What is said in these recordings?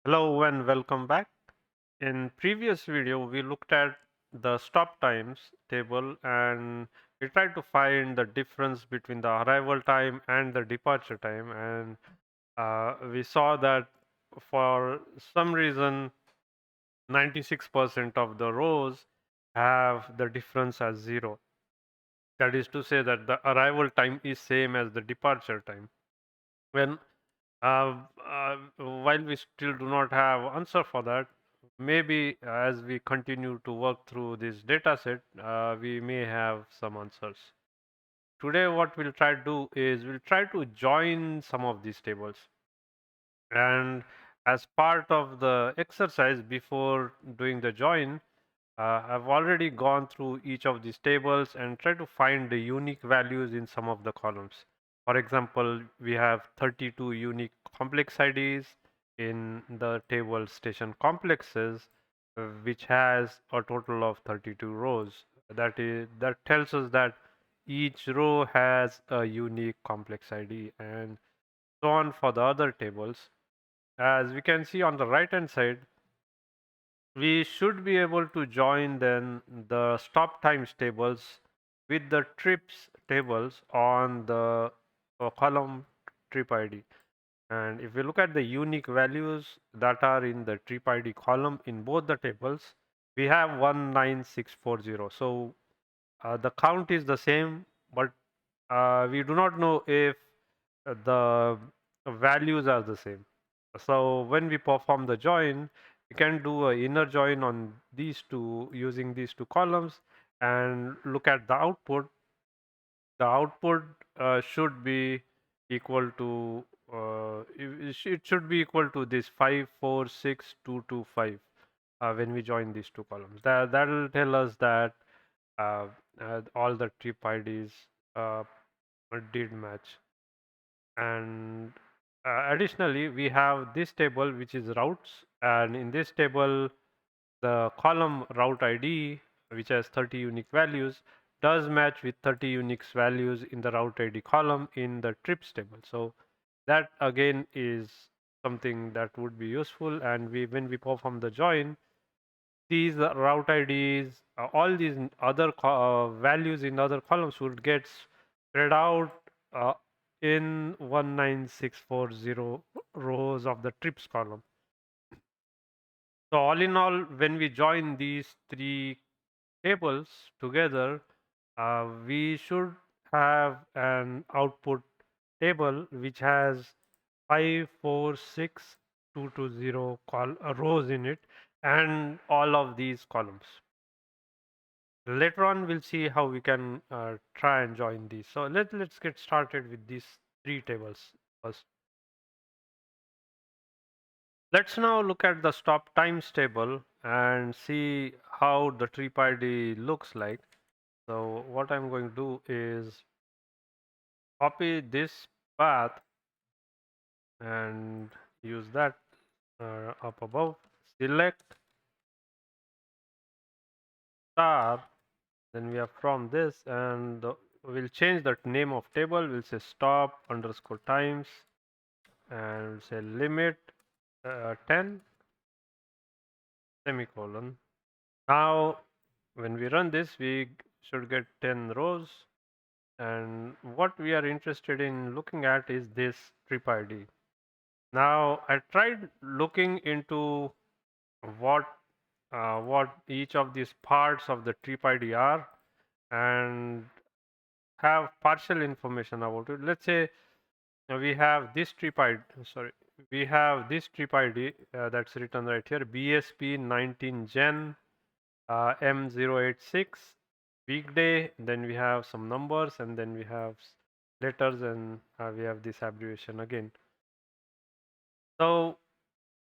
Hello and welcome back. In previous video, we looked at the stop times table and we tried to find the difference between the arrival time and the departure time. And we saw that for some reason, 96% of the rows have the difference as zero. That is to say that the arrival time is same as the departure time. When while we still do not have answer for that, maybe as we continue to work through this data set, we may have some answers. Today, what we'll try to do is we'll try to join some of these tables. And as part of the exercise before doing the join, I've already gone through each of these tables and try to find the unique values in some of the columns. For example, we have 32 unique complex IDs in the table station complexes, which has a total of 32 rows. That tells us that each row has a unique complex ID, and so on for the other tables. As we can see on the right hand side, we should be able to join then the stop times tables with the trips tables on the column trip ID. And if we look at the unique values that are in the trip ID column in both the tables, we have 19640. So the count is the same, but we do not know if the values are the same. So when we perform the join, we can do a inner join on these two using these two columns and look at the output. The output should be equal to it should be equal to this 546225 when we join these two columns. That will tell us that uh, all the trip IDs uh, did match. And additionally, we have this table which is routes, and in this table the column route ID, which has 30 unique values, does match with 30 unique values in the route ID column in the trips table. So that again is something that would be useful, and when we perform the join, these route IDs, all these other values in other columns would get spread out uh, in 19640 rows of the trips column. So all in all, when we join these three tables together, we should have an output table which has 546220 rows in it and all of these columns. Later on, we'll see how we can try and join these. So let's get started with these three tables first. Let's now look at the stop times table and see how the trip ID looks like. So what I'm going to do is copy this path and use that up above. Select star, then we have from this, and we'll change that name of table. We'll say stop underscore times and we'll say limit 10 semicolon. Now when we run this, we should get 10 rows, and what we are interested in looking at is this trip ID. Now I tried looking into what what each of these parts of the trip ID are and have partial information about it. Let's say we have this trip ID, sorry, we have this trip ID that's written right here, BSP 19 Gen M086 weekday. Then we have some numbers, and then we have letters, and we have this abbreviation again. So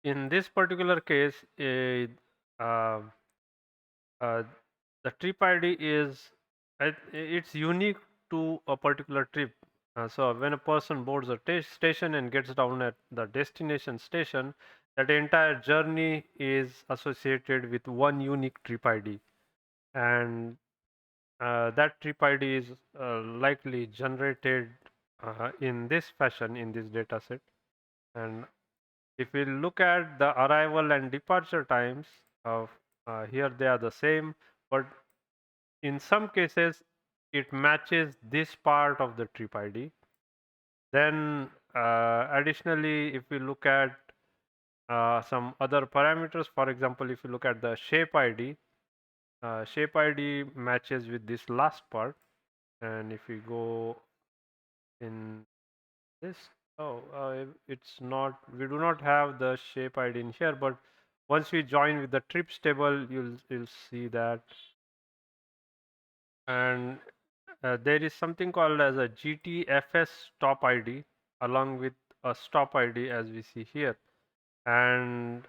in this particular case, uh, uh, the trip ID is it's unique to a particular trip. So when a person boards a station and gets down at the destination station, that entire journey is associated with one unique trip ID, and that trip ID is likely generated in this fashion in this data set. And If we look at the arrival and departure times of here, they are the same, but in some cases it matches this part of the trip ID. Then additionally, if we look at some other parameters, for example, if you look at the shape ID matches with this last part. And if we go in this, oh, it's not, we do not have the shape ID in here, but once we join with the trips table, you'll see that. And there is something called as a GTFS stop ID along with a stop ID as we see here. And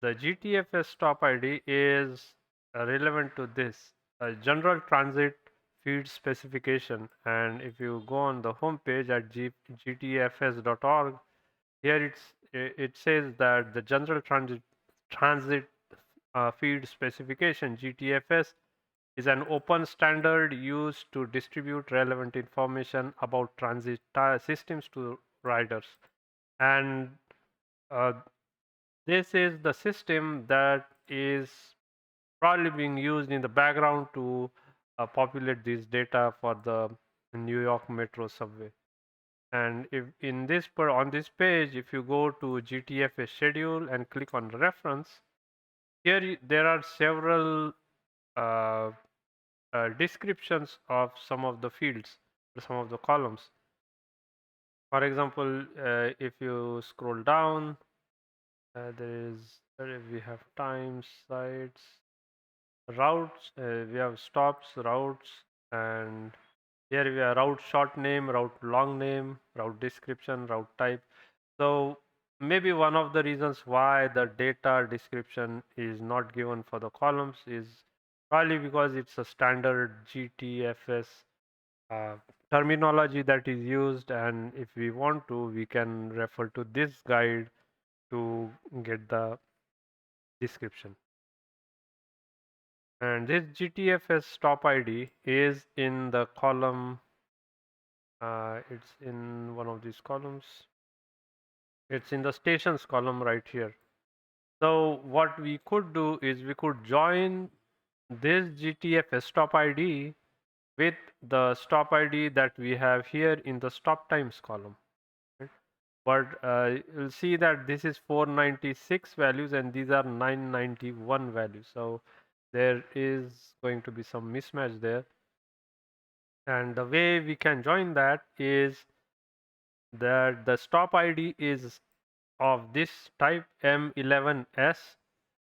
the GTFS stop ID is relevant to this general transit feed specification. And if you go on the home page at gtfs.org, here it says that the general transit feed specification GTFS is an open standard used to distribute relevant information about transit systems to riders. And uh, this is the system that is probably being used in the background to populate this data for the New York Metro subway. And if in this on this page, if you go to GTFS schedule and click on reference, here there are several uh, descriptions of some of the fields, some of the columns. For example, if you scroll down, we have times, sites, routes. We have stops, routes, and here we have route short name, route long name, route description, route type. So maybe one of the reasons why the data description is not given for the columns is probably because it's a standard GTFS uh, terminology that is used, and if we want to, we can refer to this guide to get the description. And this GTFS stop ID is in the column, it's in one of these columns. It's in the stations column right here. So what we could do is we could join this GTFS stop ID with the stop ID that we have here in the stop times column. Right? But you'll see that this is 496 values and these are 991 values. So there is going to be some mismatch there. And the way we can join that is that the stop ID is of this type M11S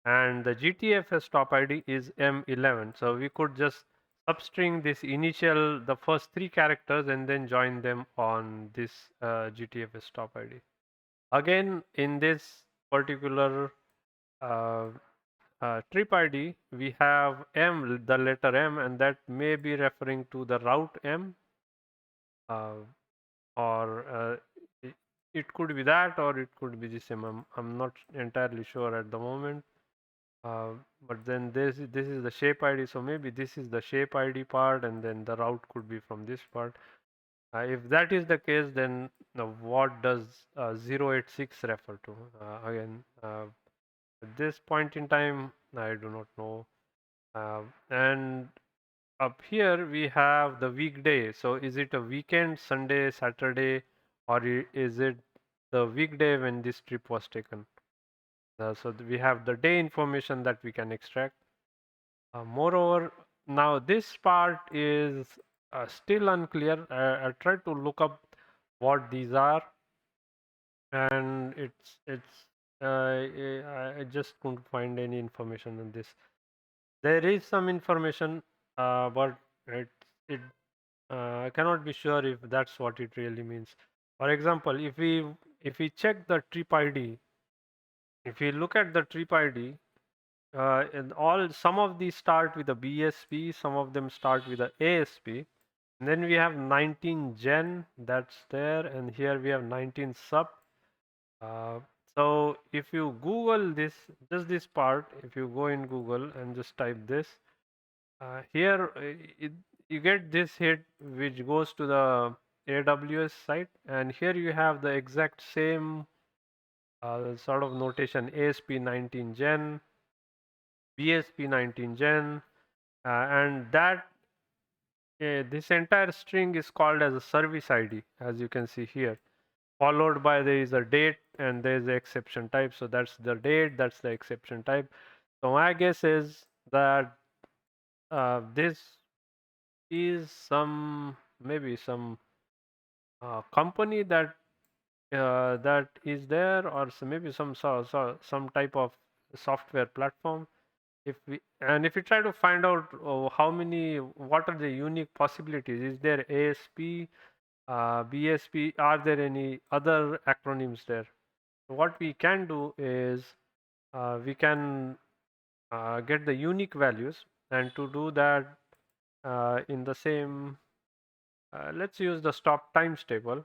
and the GTFS stop ID is M11. So we could just substring this initial, the first three characters and then join them on this GTFS stop ID. Again, in this particular uh, trip ID, we have M, the letter M, and that may be referring to the route M, uh, or it could be that, or it could be the same. I'm not entirely sure at the moment. But then this is the shape ID, so maybe this is the shape ID part, and then the route could be from this part. If that is the case, then what does 086 refer to? Again, at this point in time, I do not know. And up here we have the weekday. So is it a weekend, Sunday, Saturday, or is it the weekday when this trip was taken? So we have the day information that we can extract. Moreover, now this part is still unclear. I tried to look up what these are, and I just couldn't find any information on this. There is some information, but it I cannot be sure if that's what it really means. For example, if we check the trip ID, if we look at the trip ID, and all some of these start with a BSP, some of them start with a ASP. And then we have 19 gen that's there, and here we have 19 sub. Uh, so if you Google this, just this part, if you go in Google and just type this, here you get this hit which goes to the AWS site, and here you have the exact same sort of notation ASP 19 gen, BSP 19 gen, and that this entire string is called as a service ID, as you can see here, followed by there is a date and there is the exception type. So that's the date, that's the exception type. So my guess is that this is some maybe some company that is there, or maybe some type of software platform. If we try to find out what are the unique possibilities, is there ASP, BSP, are there any other acronyms there? What we can do is we can get the unique values, and to do that in the same let's use the stop times table.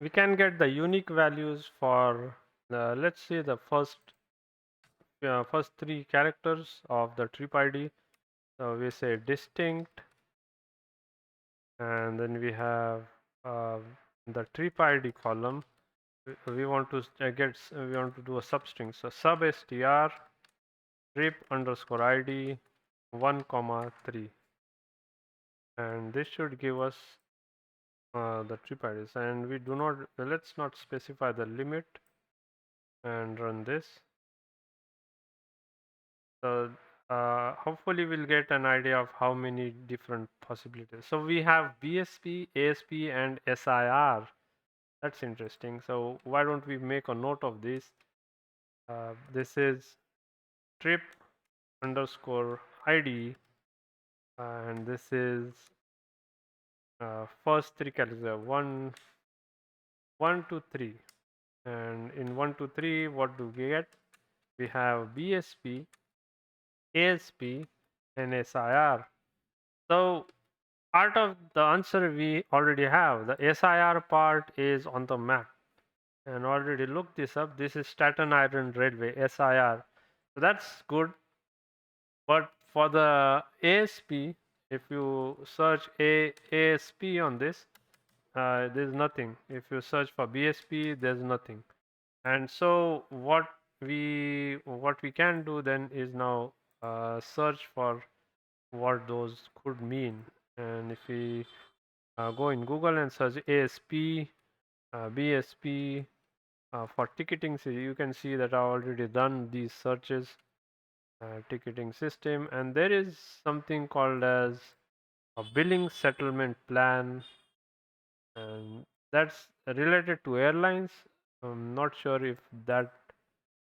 We can get the unique values for let's say the first three characters of the trip ID. So we say distinct, and then we have uh, the trip ID column. We want to we want to do a substring. So sub str trip underscore ID 1, 3, and this should give us the trip IDs. And we do not let's not specify the limit and run this. So hopefully we'll get an idea of how many different possibilities. So we have BSP, ASP, and SIR. That's interesting. So why don't we make a note of this? This is trip underscore ID, and this is first three characters, 1, 1, 2, 3. And in 1, 2, 3, what do we get? We have BSP, ASP, and SIR. So part of the answer we already have. The SIR part is on the map, and already looked this up. This is Staten Island Railway, SIR. So that's good. But for the ASP, if you search ASP on this, there's nothing. If you search for BSP, there's nothing. And so what we can do then is now search for what those could mean. And if we go in Google and search ASP, BSP for ticketing, so you can see that I've already done these searches. Ticketing system, and there is something called as a billing settlement plan, and that's related to airlines. I'm not sure if that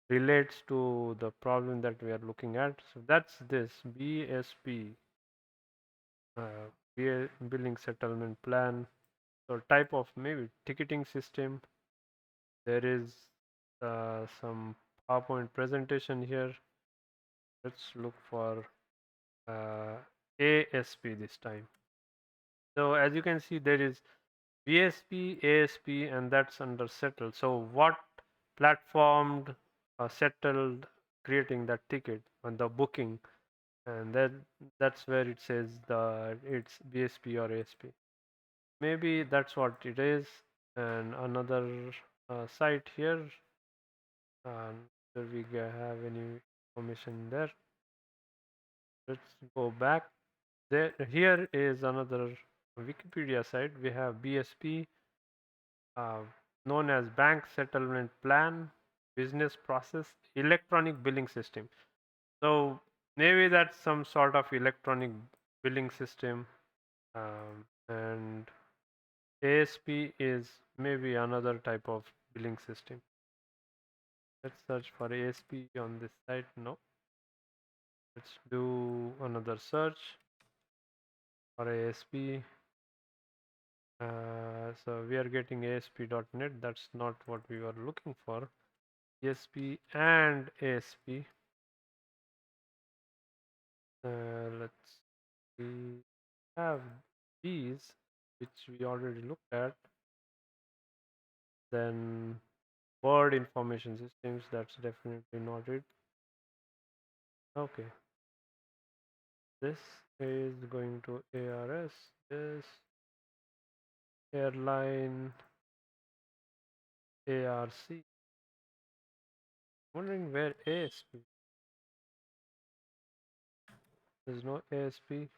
relates to the problem that we are looking at. So that's this BSP, billing settlement plan. So type of maybe ticketing system. There is some PowerPoint presentation here. Let's look for uh, ASP this time. So as you can see, there is BSP, ASP, and that's under settled. So what platformed, settled, creating that ticket on the booking, and that's where it says it's BSP or ASP. Maybe that's what it is. And another site here. Do we have any information there? Let's go back. Here is another Wikipedia site. We have BSP, uh, known as Bank Settlement Plan, Business Process, Electronic Billing System. So maybe that's some sort of electronic billing system, and ASP is maybe another type of billing system. Let's search for ASP on this site. No. Let's do another search for ASP. So we are getting ASP.NET. That's not what we were looking for. ESP and ASP. Let's we have these, which we already looked at. Then word information systems. That's definitely not it. Okay. This is going to ARS. This airline ARC. Wondering where ASP. There's no ASP.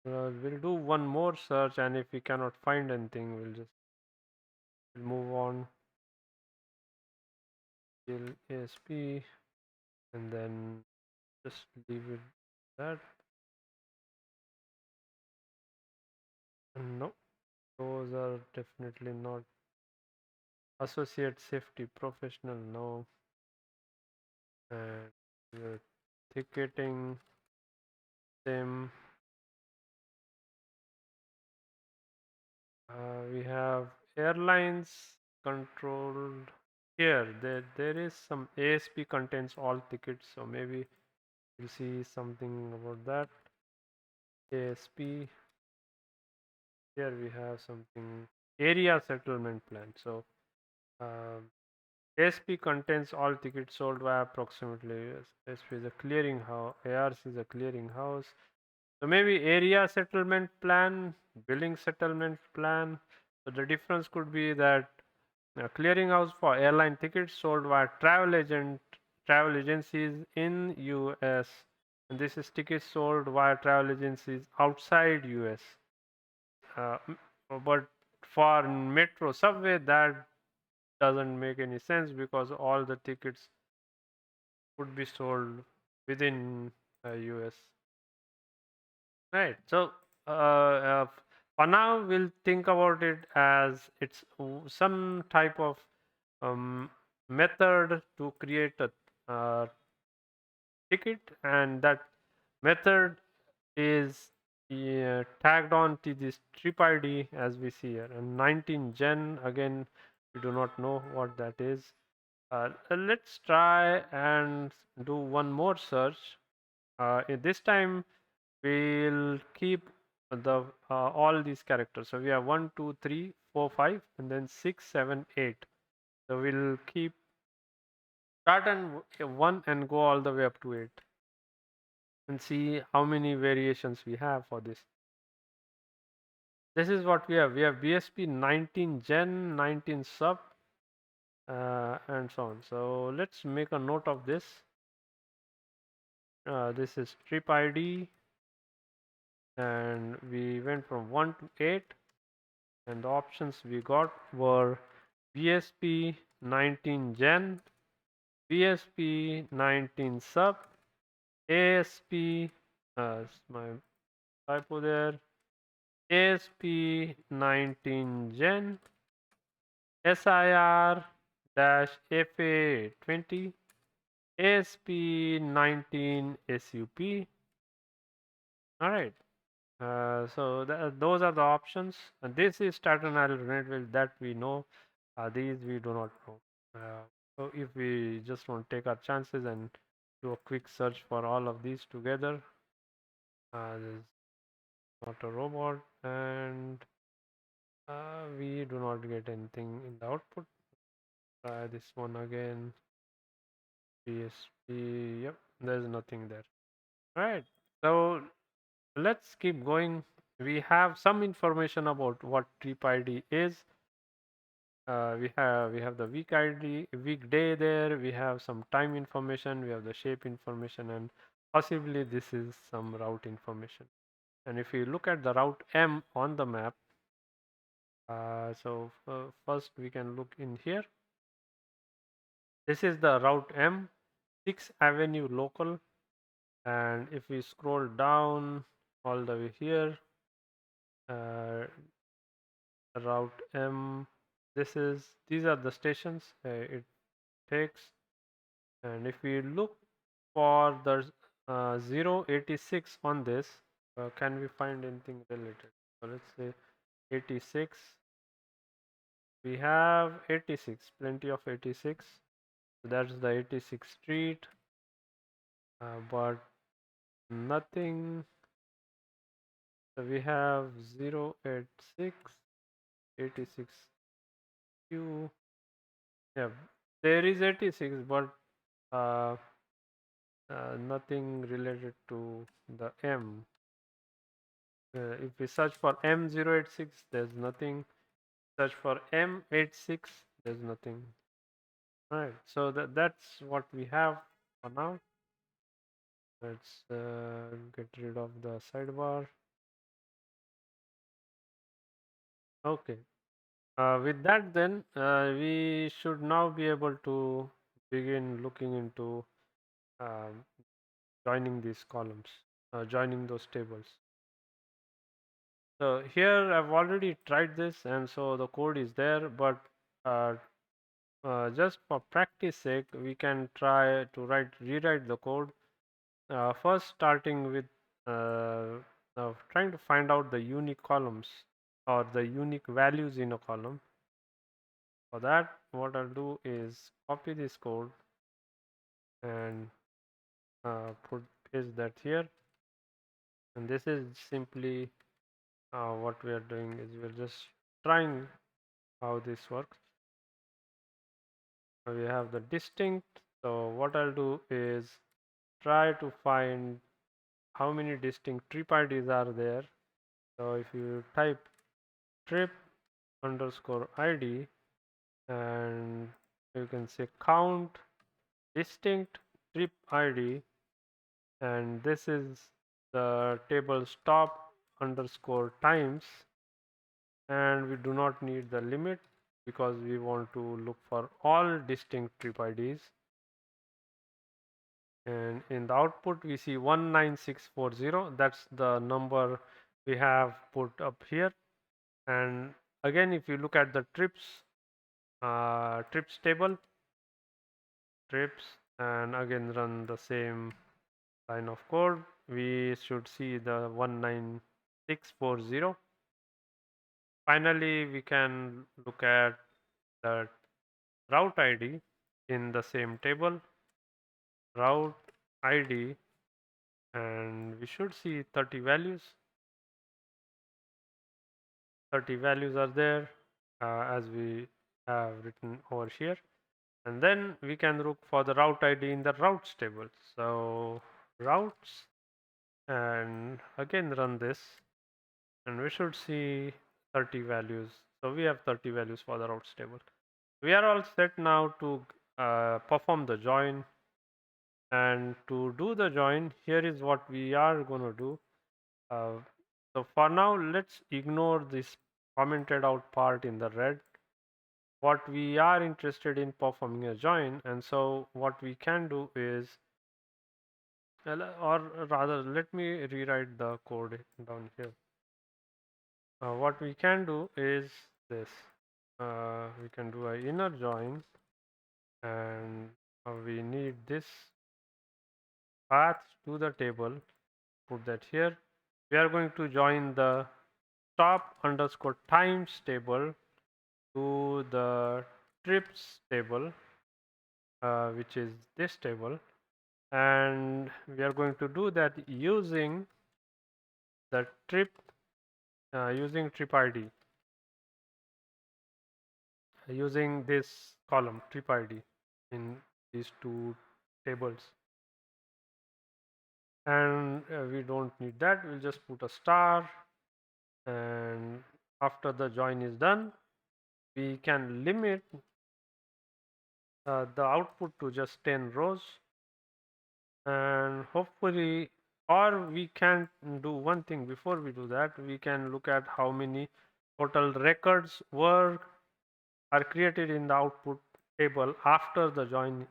We'll do one more search, and if we cannot find anything, we'll move on till ASP, and then just leave it that. No, those are definitely not associate safety professional. No, and ticketing same. We have airlines controlled here. There is some ASP contains all tickets, so maybe we'll see something about that. ASP. Here we have something area settlement plan. So ASP contains all tickets sold via approximately. ASP is a clearing house. ARS is a clearing house. So maybe area settlement plan, billing settlement plan. So the difference could be that clearinghouse for airline tickets sold via travel agencies in US, and this is tickets sold via travel agencies outside US. But for metro subway, that doesn't make any sense because all the tickets would be sold within US. Right. So for now, we'll think about it as it's some type of um, method to create a ticket, and that method is tagged on to this trip ID as we see here. And 19 gen, again, we do not know what that is. Let's try and do one more search. In this time, we'll keep the all these characters. So we have 1, 2, 3, 4, 5, and then 6, 7, 8. So we'll keep start and 1 and go all the way up to 8 and see how many variations we have for this. This is what we have. We have BSP 19 gen, 19 sub, and so on. So let's make a note of this. This is trip ID, and we went from 1 to 8, and the options we got were BSP 19 gen, BSP 19 sub, ASP, my typo there, ASP 19 gen, SIR FA 20, ASP 19 SUP. All right. So those are the options. And this is Staten Island Rentville that we know. These we do not know. So if we just want to take our chances and do a quick search for all of these together, there's not a robot, and we do not get anything in the output. Try this one again. PSP. Yep, there's nothing there. All right. So let's keep going. We have some information about what trip ID is. We have the week ID, weekday there. We have some time information. We have the shape information, and possibly this is some route information. And if you look at the route M on the map, first we can look in here. This is the route M, 6th Avenue local, and if we scroll down all the way here, route M, these are the stations it takes, and if we look for the 086 on this, can we find anything related? So let's say 86. We have 86, plenty of 86. So that's the 86th street, but nothing. So we have 086, 86 Q. Yeah, there is 86, but uh, nothing related to the M. If we search for M086, there's nothing. Search for M86, there's nothing. Right. So that's what we have for now. Let's get rid of the sidebar. Okay. With that, then we should now be able to begin looking into um, joining these columns, joining those tables. So here I've already tried this, and so the code is there, but uh, just for practice sake, we can try to rewrite the code. First, starting with trying to find out the unique columns or the unique values in a column. For that, what I'll do is copy this code and put paste that here. And this is simply what we are doing is we're just trying how this works. We have the distinct. So what I'll do is try to find how many distinct trip IDs are there. So if you type trip underscore ID and you can say count distinct trip ID, and this is the table stop underscore times, and we do not need the limit because we want to look for all distinct trip IDs. And in the output we see 19640. That's the number we have put up here. And again, if you look at the trips table, trips, and again run the same line of code, we should see the 19640. Finally, we can look at the route ID in the same table, route ID, and we should see 30 values. 30 values are there as we have written over here. And then we can look for the route ID in the routes table. So routes, and again run this, and we should see 30 values. So we have 30 values for the routes table. We are all set now to perform the join. And to do the join, here is what we are going to do. Uh, so for now, let's ignore this commented out part in the red. What we are interested in performing a join, and so what we can do is, or rather, let me rewrite the code down here. What we can do is this. We can do an inner join, and we need this path to the table. Put that here. We are going to join the stop underscore times table to the trips table, which is this table, and we are going to do that using the using trip ID, using this column trip ID in these two tables. And we don't need that, we'll just put a star, and after the join is done, we can limit the output to just 10 rows, and hopefully, or we can do one thing before we do that. We can look at how many total records are created in the output table after the join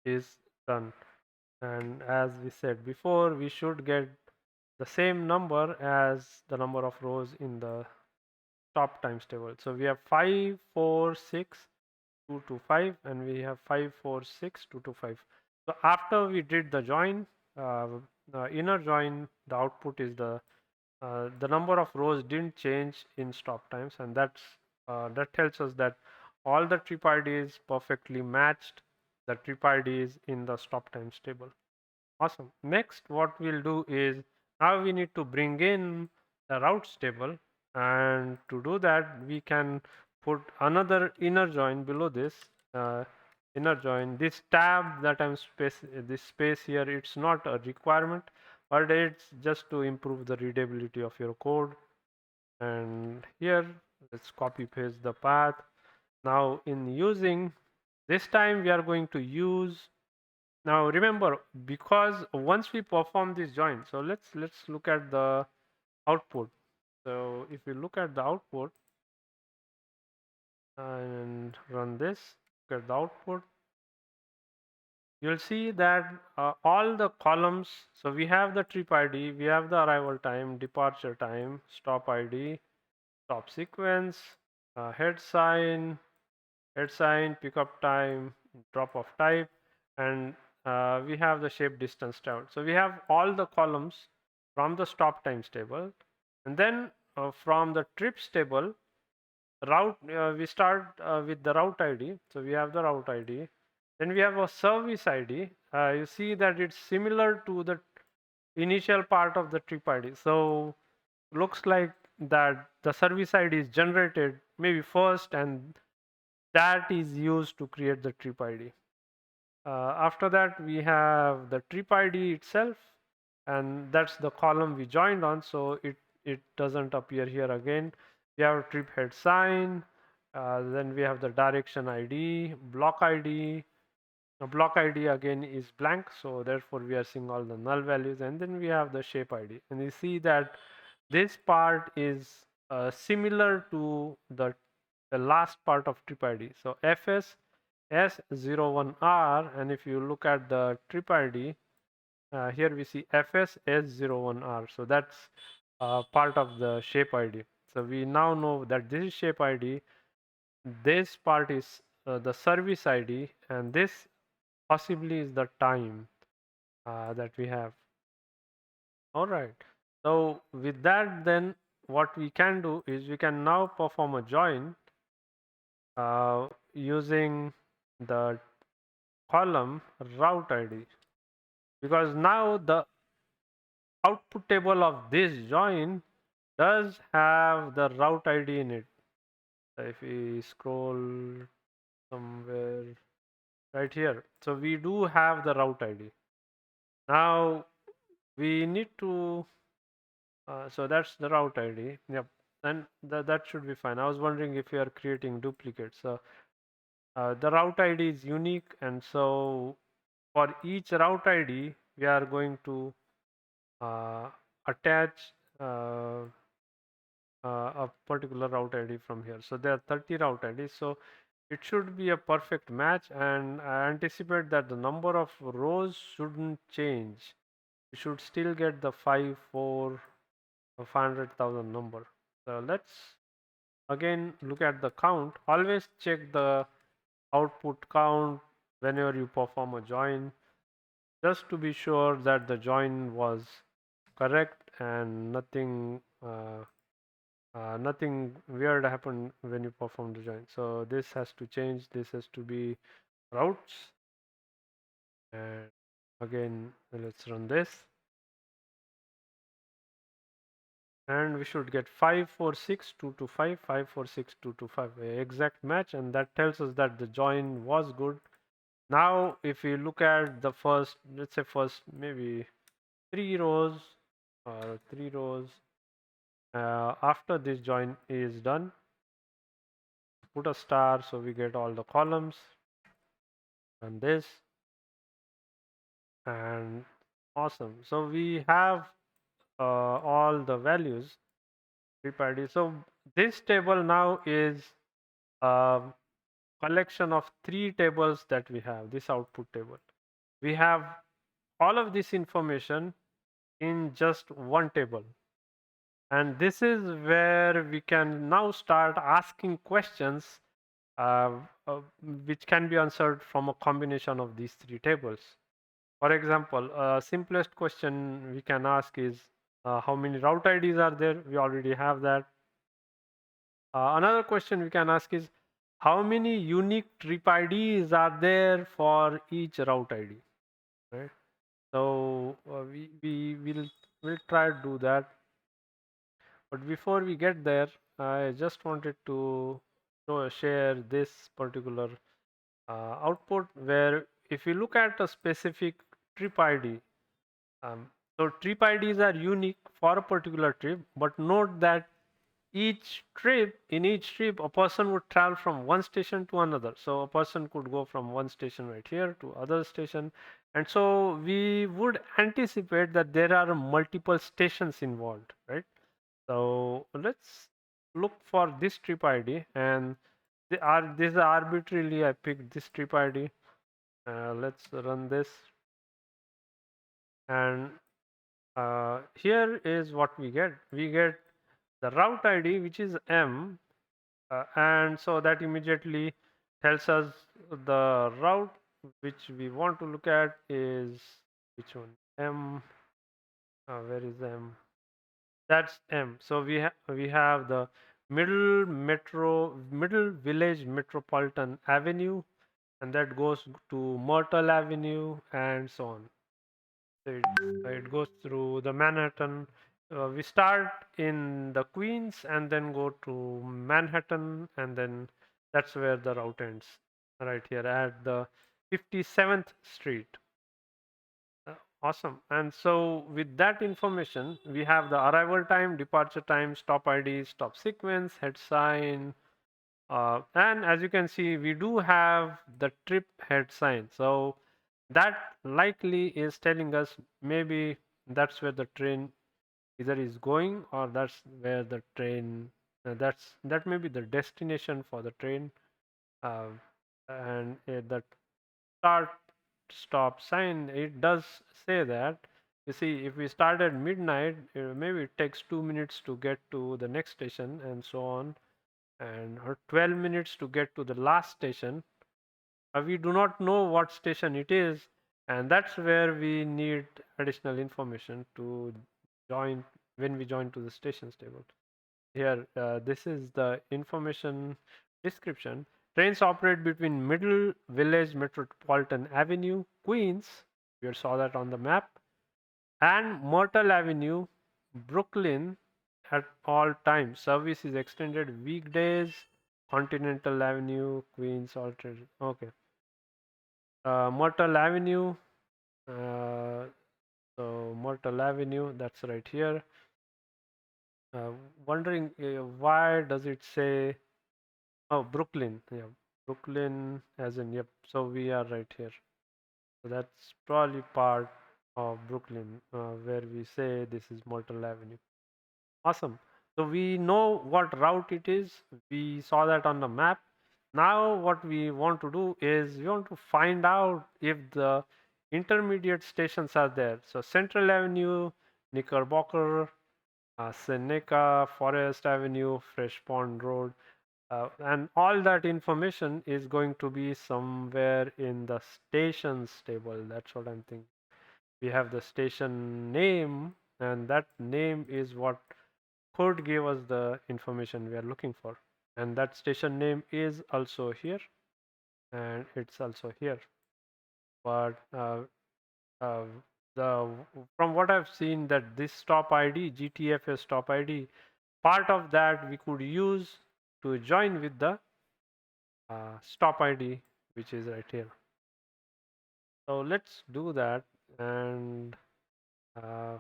is done. And as we said before, we should get the same number as the number of rows in the stop times table. So we have 5 4 6 2 to 5, and we have 5 4 6 2 to 5. So after we did the join, uh, inner join, the output is the number of rows didn't change in stop times, and that tells us that all the trip IDs perfectly matched the trip IDs in the stop times table. Awesome. Next, what we'll do is now we need to bring in the routes table, and to do that, we can put another inner join below this. Inner join, this tab that this space here, it's not a requirement, but it's just to improve the readability of your code. And here, let's copy paste the path. Now, in using This time we are going to use, now remember, because once we perform this join, so let's look at the output. So if you look at the output and run this, look at the output, you'll see that all the columns, so we have the trip ID, we have the arrival time, departure time, stop ID, stop sequence, head sign, pickup time, drop off type, and we have the shape distance traveled. So we have all the columns from the stop times table, and then from the trips table, route, we start with the route ID. So we have the route ID. Then we have a service ID. You see that it's similar to the initial part of the trip ID. So looks like that the service ID is generated maybe first, and that is used to create the trip ID. After that, we have the trip ID itself, and that's the column we joined on, so it doesn't appear here again. We have trip head sign, then we have the direction ID, block ID. The block ID again is blank, so therefore we are seeing all the null values, and then we have the shape ID, and you see that this part is similar to the last part of trip ID. So FS S01R, and if you look at the trip ID, here we see FS S01R. So that's part of the shape ID. So we now know that this is shape ID, this part is the service ID, and this possibly is the time that we have. All right. So with that, then what we can do is we can now perform a join using the column route ID, because now the output table of this join does have the route ID in it. So if we scroll somewhere right here, so we do have the route ID. Now we need to, so that's the route ID. Yep, and that should be fine. I was wondering if you are creating duplicates. So the route ID is unique, and so for each route ID, we are going to attach a particular route ID from here. So there are 30 route IDs. So it should be a perfect match, and I anticipate that the number of rows shouldn't change. You should still get the 5, 4, or 500,000 number. So let's again look at the count. Always check the output count whenever you perform a join, just to be sure that the join was correct and nothing weird happened when you perform the join. So this has to change. This has to be routes. And again, let's run this. And we should get 546,225, 546,225, exact match. And that tells us that the join was good. Now, if we look at the first, let's say first maybe 3 rows or 3 rows, after this join is done, put a star so we get all the columns, and this, and awesome. So we have all the values trip ID. So this table now is a collection of 3 tables that we have, this output table. We have all of this information in just one table. And this is where we can now start asking questions uh, uh, which can be answered from a combination of these 3 tables. For example, simplest question we can ask is how many route IDs are there? We already have that. Another question we can ask is how many unique trip IDs are there for each route ID, right? So we will try to do that. But before we get there, I just wanted to share this particular output where if you look at a specific trip ID, so trip IDs are unique for a particular trip, but note that in each trip, a person would travel from one station to another. So a person could go from one station right here to other station. And so we would anticipate that there are multiple stations involved, right? So let's look for this trip ID, and this is arbitrarily I picked this trip ID. Let's run this, and here is what we get. We get the route ID, which is M, and so that immediately tells us the route which we want to look at is which one? M. Where is M? That's M. So we have the middle village metropolitan avenue, and that goes to Myrtle Avenue and so on. So it goes through the Manhattan. We start in the Queens and then go to Manhattan, and then that's where the route ends, right here at the 57th Street. Awesome. And so with that information, we have the arrival time, departure time, stop ID, stop sequence, head sign, and as you can see, we do have the trip head sign. So that likely is telling us maybe that's where the train either is going, or that's where the train that may be the destination for the train. uh, and the start stop sign, it does say that. You see, if we start at midnight, maybe it takes 2 minutes to get to the next station and so on, and or 12 minutes to get to the last station. We do not know what station it is, and that's where we need additional information to join when we join to the stations table. Here, this is the information description. Trains operate between Middle Village Metropolitan Avenue, Queens, we saw that on the map, and Myrtle Avenue, Brooklyn at all times. Service is extended weekdays, Continental Avenue, Queens, altered. Okay. Myrtle Avenue. Uh, so Myrtle Avenue, that's right here. Uh, Wondering why does it say, oh, Brooklyn? Yeah, Brooklyn as in, yep. So we are right here. So that's probably part of Brooklyn, where we say this is Myrtle Avenue. Awesome. So we know what route it is. We saw that on the map. Now what we want to do is we want to find out if the intermediate stations are there. So Central Avenue, Knickerbocker, Seneca, Forest Avenue, Fresh Pond Road, and all that information is going to be somewhere in the stations table. That's what I'm thinking. We have the station name, and that name is what could give us the information we are looking for. And that station name is also here, and it's also here. But uh, the from what I've seen, that this stop ID, GTFS stop ID, part of that we could use to join with the stop ID, which is right here. So let's do that. And uh,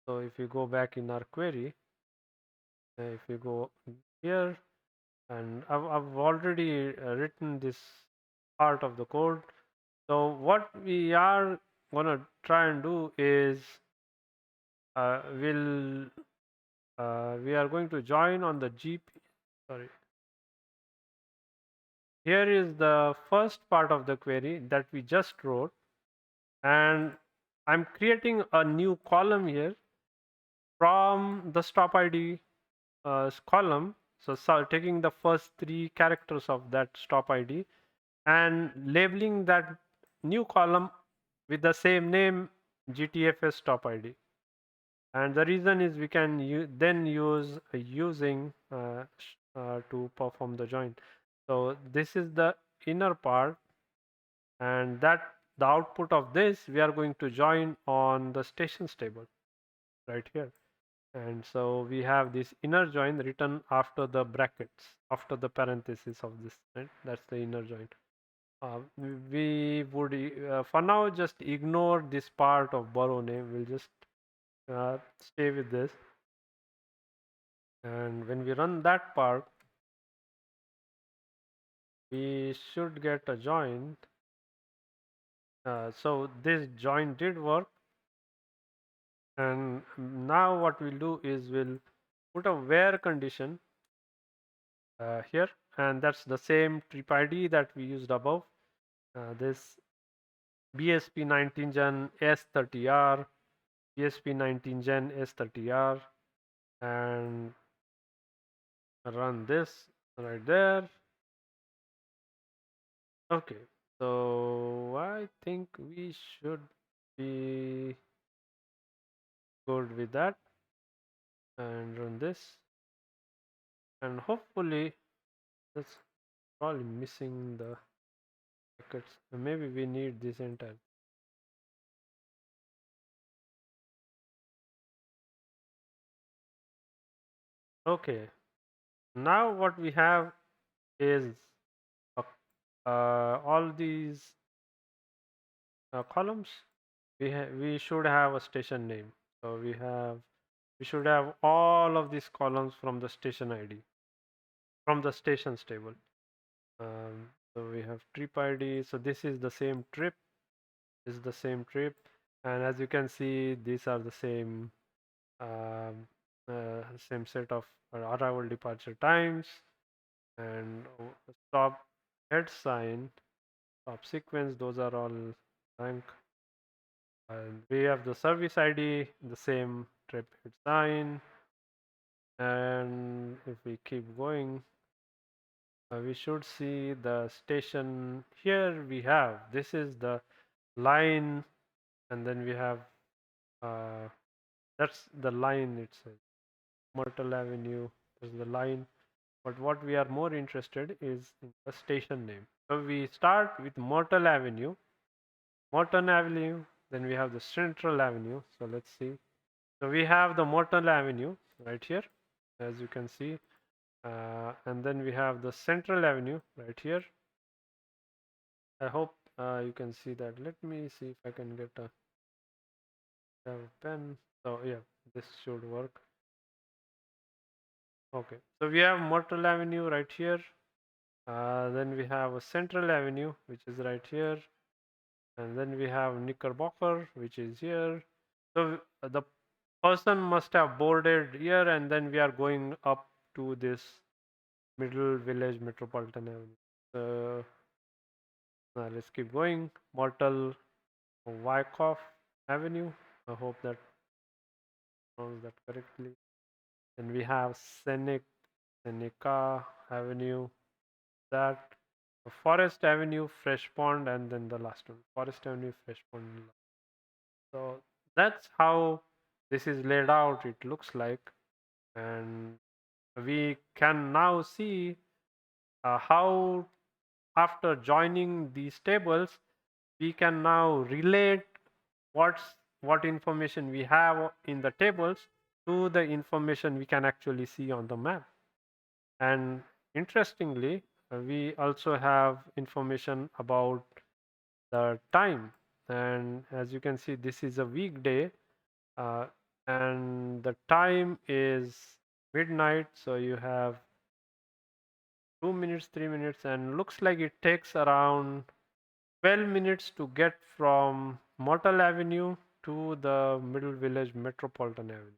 so if you go back in our query, if you go here, and I've already written this part of the code. So what we are gonna try and do is we'll we are going to join on the GP. Sorry, here is the first part of the query that we just wrote, and I'm creating a new column here from the stop ID column. So taking the first three characters of that stop ID and labeling that new column with the same name, GTFS stop ID. And the reason is we can then use using to perform the join. So this is the inner part, and that the output of this we are going to join on the stations table right here. And so we have this inner join written after the brackets, after the parenthesis of this, right? That's the inner join. Uh, we would for now just ignore this part of borrow name. We'll just stay with this. And when we run that part, we should get a join. So this join did work. And now what we'll do is we'll put a where condition here, and that's the same trip ID that we used above. This BSP 19 Gen S30R, BSP 19 Gen S30R, and run this right there. Okay, so I think we should be good with that, and run this, and hopefully that's probably missing the packets. Maybe we need this entire. Okay, now what we have is uh, all these columns. We should have a station name. So we should have all of these columns from the station ID, from the stations table. So we have trip ID. So this is the same trip. This is the same trip, and as you can see, these are the um, same set of arrival departure times, and stop head sign, stop sequence. Those are all blank. And we have the service ID, the same trip head sign, and if we keep going, we should see the station here. We have this is the line, and then we have uh, that's the line. It says Myrtle Avenue. There's the line, but what we are more interested is in the station name. So we start with Myrtle Avenue, Morton Avenue. Then we have the Central Avenue. So let's see. So we have the Morton Avenue right here, as you can see, and then we have the Central Avenue right here. I hope you can see that. Let me see if I can get have a pen. So yeah, this should work. Okay, so we have Myrtle Avenue right here. Then we have a Central Avenue, which is right here, and then we have Knickerbocker, which is here. So the person must have boarded here, and then we are going up to this Middle Village Metropolitan Avenue. So let's keep going. Myrtle Wyckoff Avenue. I hope that pronounced that correctly. Then we have Seneca Avenue. That Forest Avenue, Fresh Pond, and then the last one, Forest Avenue, Fresh Pond. So that's how this is laid out. It looks like, and we can now see how after joining these tables, we can now relate what information we have in the tables to the information we can actually see on the map. And interestingly, we also have information about the time. And as you can see, this is a weekday, uh, and the time is midnight. So you have 2 minutes, 3 minutes, and looks like it takes around 12 minutes to get from Myrtle Avenue to the Middle Village Metropolitan Avenue.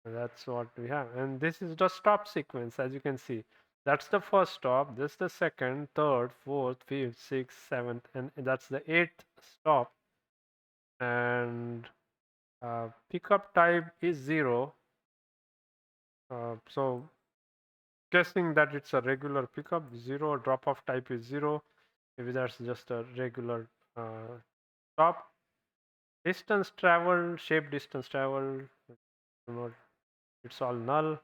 That's what we have. And this is the stop sequence, as you can see. That's the first stop, this is the second, third, fourth, fifth, sixth, seventh, and that's the eighth stop. And pickup type is 0. So guessing that it's a regular pickup, 0, drop off type is 0. Maybe that's just a regular stop. Distance travel, shape distance travel, not, it's all null.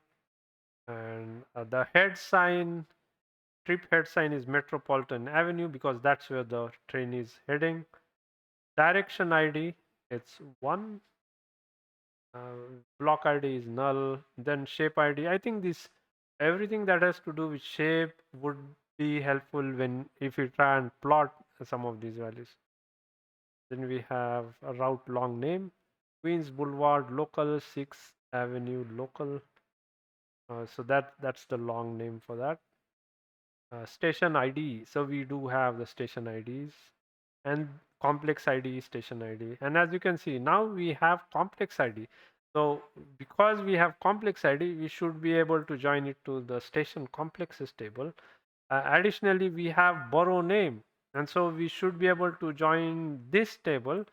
And the head sign, trip head sign is Metropolitan Avenue because that's where the train is heading. Direction ID, it's 1. Block ID is null. Then shape ID. I think this everything that has to do with shape would be helpful when if you try and plot some of these values. Then we have a route long name, Queens Boulevard local, 6th Avenue local. So that's the long name for that. Station ID. So we do have the station IDs and complex ID, station ID. And as you can see, now we have complex ID. So because we have complex ID, we should be able to join it to the station complexes table. Additionally, we have borrow name. And so we should be able to join this table,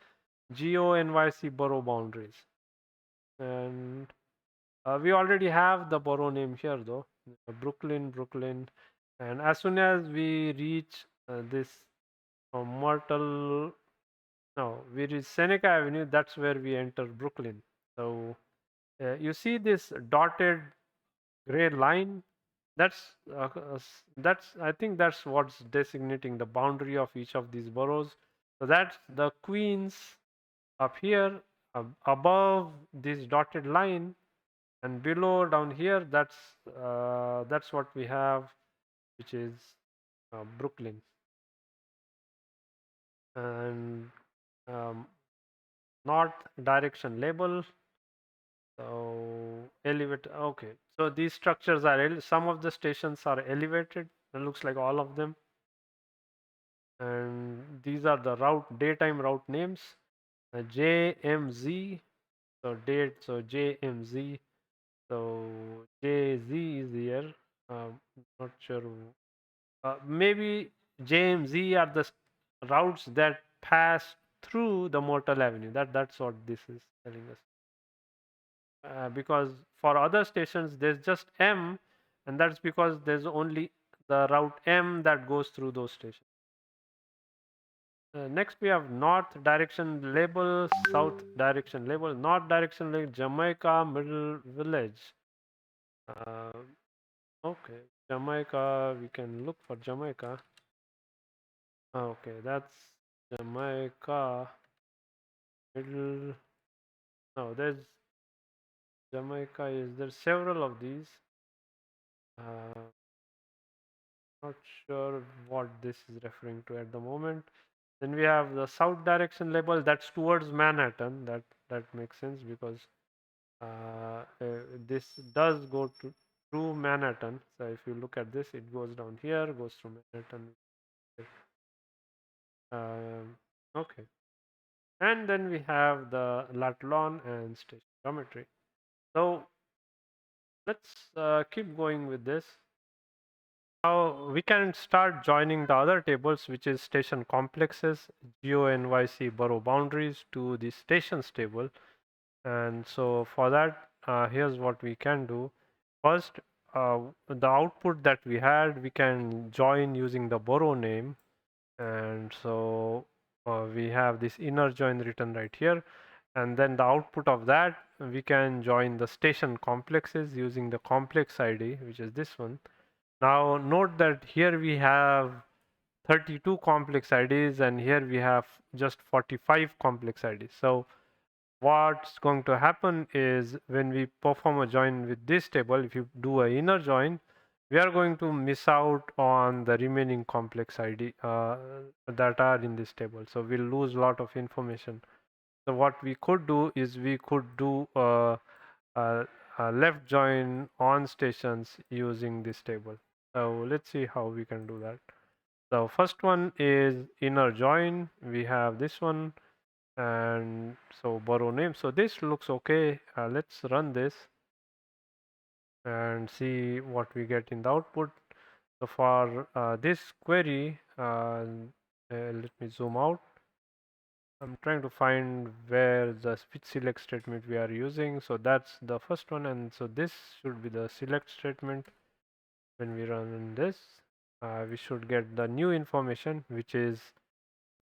GONYC borrow boundaries. And we already have the borrow name here though, Brooklyn, Brooklyn. And as soon as we reach this Myrtle, no, we reach Seneca Avenue, that's where we enter Brooklyn. So you see this dotted gray line, that's I think that's what's designating the boundary of each of these boroughs. So that's the Queens up here, above this dotted line, and below down here, that's what we have, which is Brooklyn. And um, north direction label. So elevator. Okay, so these structures are some of the stations are elevated. It looks like all of them, and these are the daytime route names. JMZ. So date. So JMZ. So JZ is here. Not sure. Maybe JMZ are the routes that pass through the Mortal Avenue. That's what this is telling us. Because for other stations there's just M, and that's because there's only the route M that goes through those stations. Next we have north direction label, south direction label. North direction like Jamaica Middle Village. Uh, okay, Jamaica. We can look for Jamaica. Okay, that's Jamaica Middle. No, there's Jamaica. Is there several of these? Uh, Not sure what this is referring to at the moment. Then we have the south direction label. That's towards Manhattan. That makes sense because this does go to through Manhattan. So if you look at this, it goes down here, goes through Manhattan. Okay. And then we have the Latlon and station geometry. So let's keep going with this. Now we can start joining the other tables, which is station complexes, GONYC borough boundaries to the stations table. And so for that, here's what we can do. First, the output that we had, we can join using the borough name. And so we have this inner join written right here. And then the output of that, we can join the station complexes using the complex ID, which is this one. Now note that here we have 32 complex IDs and here we have just 45 complex IDs. So what's going to happen is when we perform a join with this table, if you do an inner join, we are going to miss out on the remaining complex ID that are in this table. So we'll lose a lot of information. So what we could do is we could do a left join on stations using this table. So let's see how we can do that. The first one is inner join. We have this one, and so borrow name. So this looks okay. Let's run this and see what we get in the output. So for this query, let me zoom out. I'm trying to find where the which select statement we are using. So that's the first one, and so this should be the select statement. When we run this, we should get the new information, which is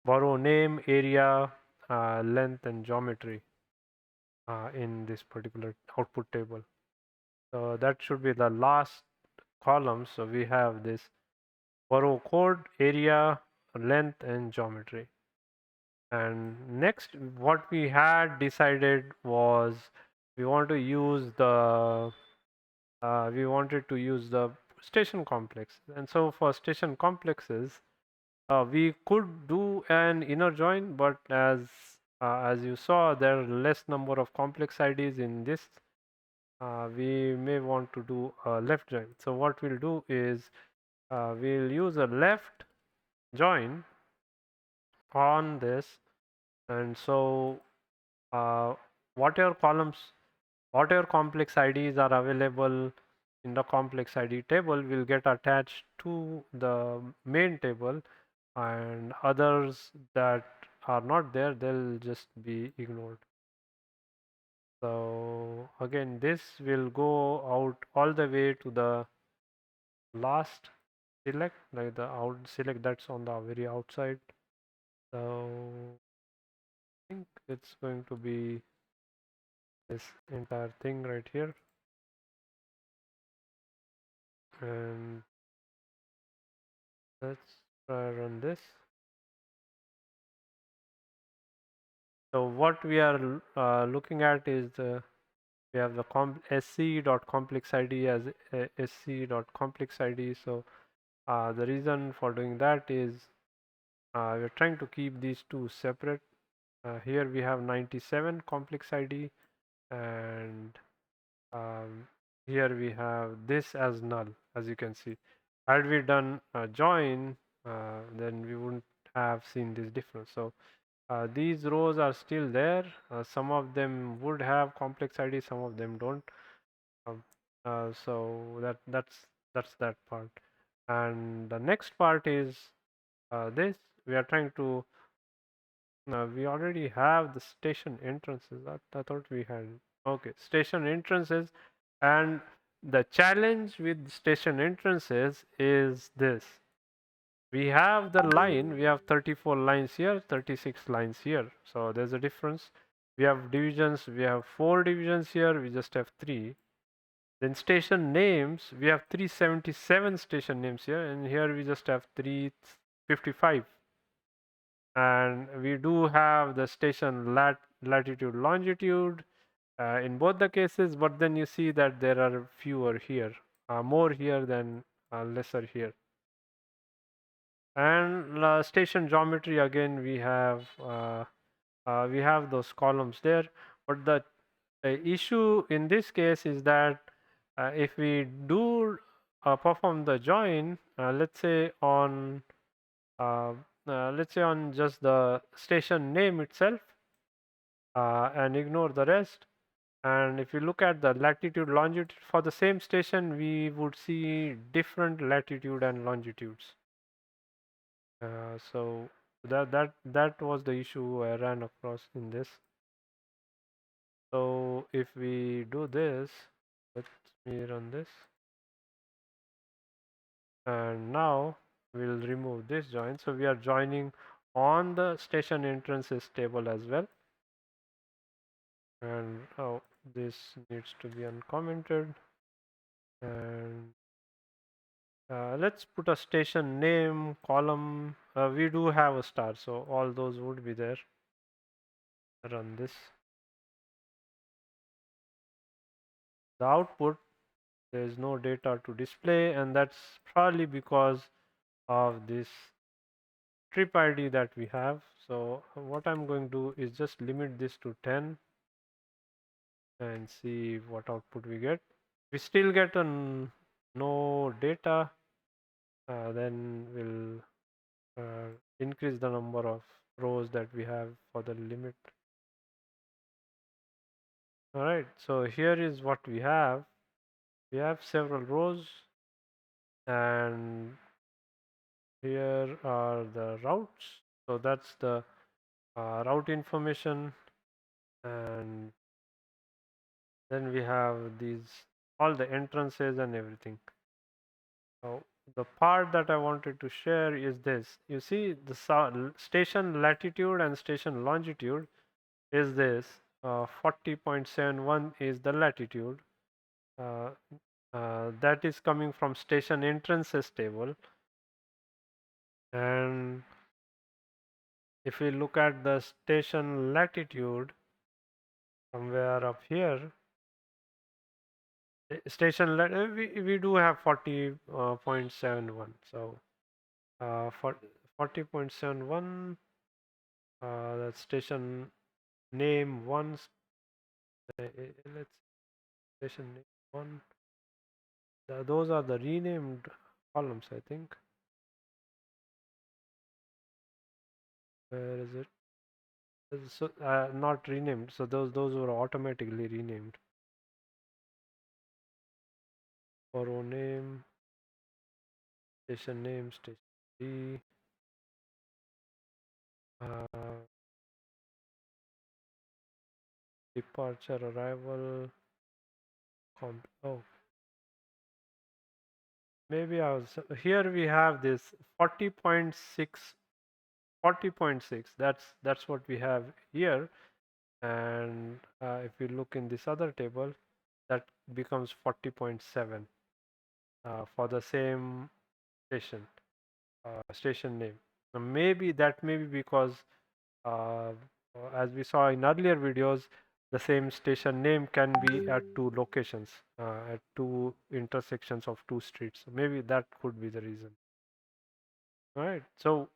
borrow name, area, length, and geometry in this particular output table. So that should be the last column. So we have this borrow code, area, length, and geometry. And next, what we had decided was we want to use the we wanted to use the station complex. And so for station complexes, we could do an inner join, but as you saw, there are less number of complex IDs in this we may want to do a left join. So what we'll do is we'll use a left join on this, and so uh, whatever columns, whatever complex IDs are available in the complex ID table will get attached to the main table, and others that are not there, they'll just be ignored. So again, this will go out all the way to the last select, like the out select that's on the very outside. So I think it's going to be this entire thing right here, and let's try run this. So what we are looking at is we have the sc.complexid as sc.complexid. So the reason for doing that is we're trying to keep these two separate. Here we have 97 complex ID, and um, here we have this as null, as you can see. Had we done a join, then we wouldn't have seen this difference. So these rows are still there. Some of them would have complex ID, some of them don't. Um, so that's that part. And the next part is this. We are trying to. We already have the station entrances. I thought we had. Okay, station entrances, and the challenge with station entrances is this. We have the line, we have 34 lines here, 36 lines here. So there's a difference. We have divisions, we have 4 divisions here, we just have 3. Then station names, we have 377 station names here, and here we just have 355. And we do have the station latitude, longitude in both the cases, but then you see that there are fewer here, more here than lesser here. And station geometry, again we have those columns there, but the issue in this case is that if we do perform the join, let's say on just the station name itself, and ignore the rest, and if you look at the latitude longitude for the same station, we would see different latitude and longitudes. So that was the issue I ran across in this. So if we do this, let me run this, and now we'll remove this join. So we are joining on the station entrances table as well, and oh, this needs to be uncommented, and let's put a station name column. We do have a star, so all those would be there. Run this. The output, there is no data to display, and that's probably because of this trip ID that we have. So what I'm going to do is just limit this to 10 and see what output we get. We still get no data, then we'll increase the number of rows that we have for the limit. All right, so here is what we have. We have several rows, and here are the routes. So that's the route information, and then we have these all the entrances and everything. So the part that I wanted to share is this. You see the station latitude and station longitude is this. 40.71 is the latitude. Uh, that is coming from station entrances table. And if we look at the station latitude somewhere up here, we do have 40.71. So for 40.71, that station name once. Let's Station name 1. Those are the renamed columns, I think. Where is it? So not renamed. So those were automatically renamed. Borrow name, station D, departure, arrival, oh, maybe I was here. We have this 40.6, 40.6. That's what we have here. And if you look in this other table, that becomes 40.7 for the same station name. So maybe that may be because uh, as we saw in earlier videos, the same station name can be at two locations, at two intersections of two streets. So maybe that could be the reason. All right. So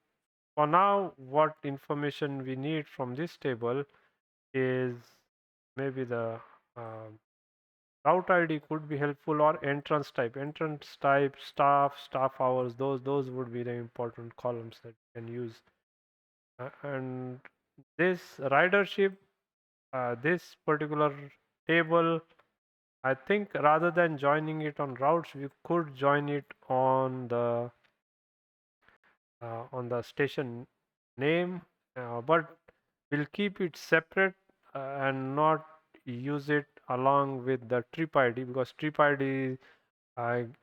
for now, what information we need from this table is maybe the um, route ID could be helpful, or entrance type. Entrance type, staff hours, those would be the important columns that you can use. And this ridership, this particular table, I think rather than joining it on routes, we could join it on the station name, but we'll keep it separate and not use it along with the trip ID, because trip ID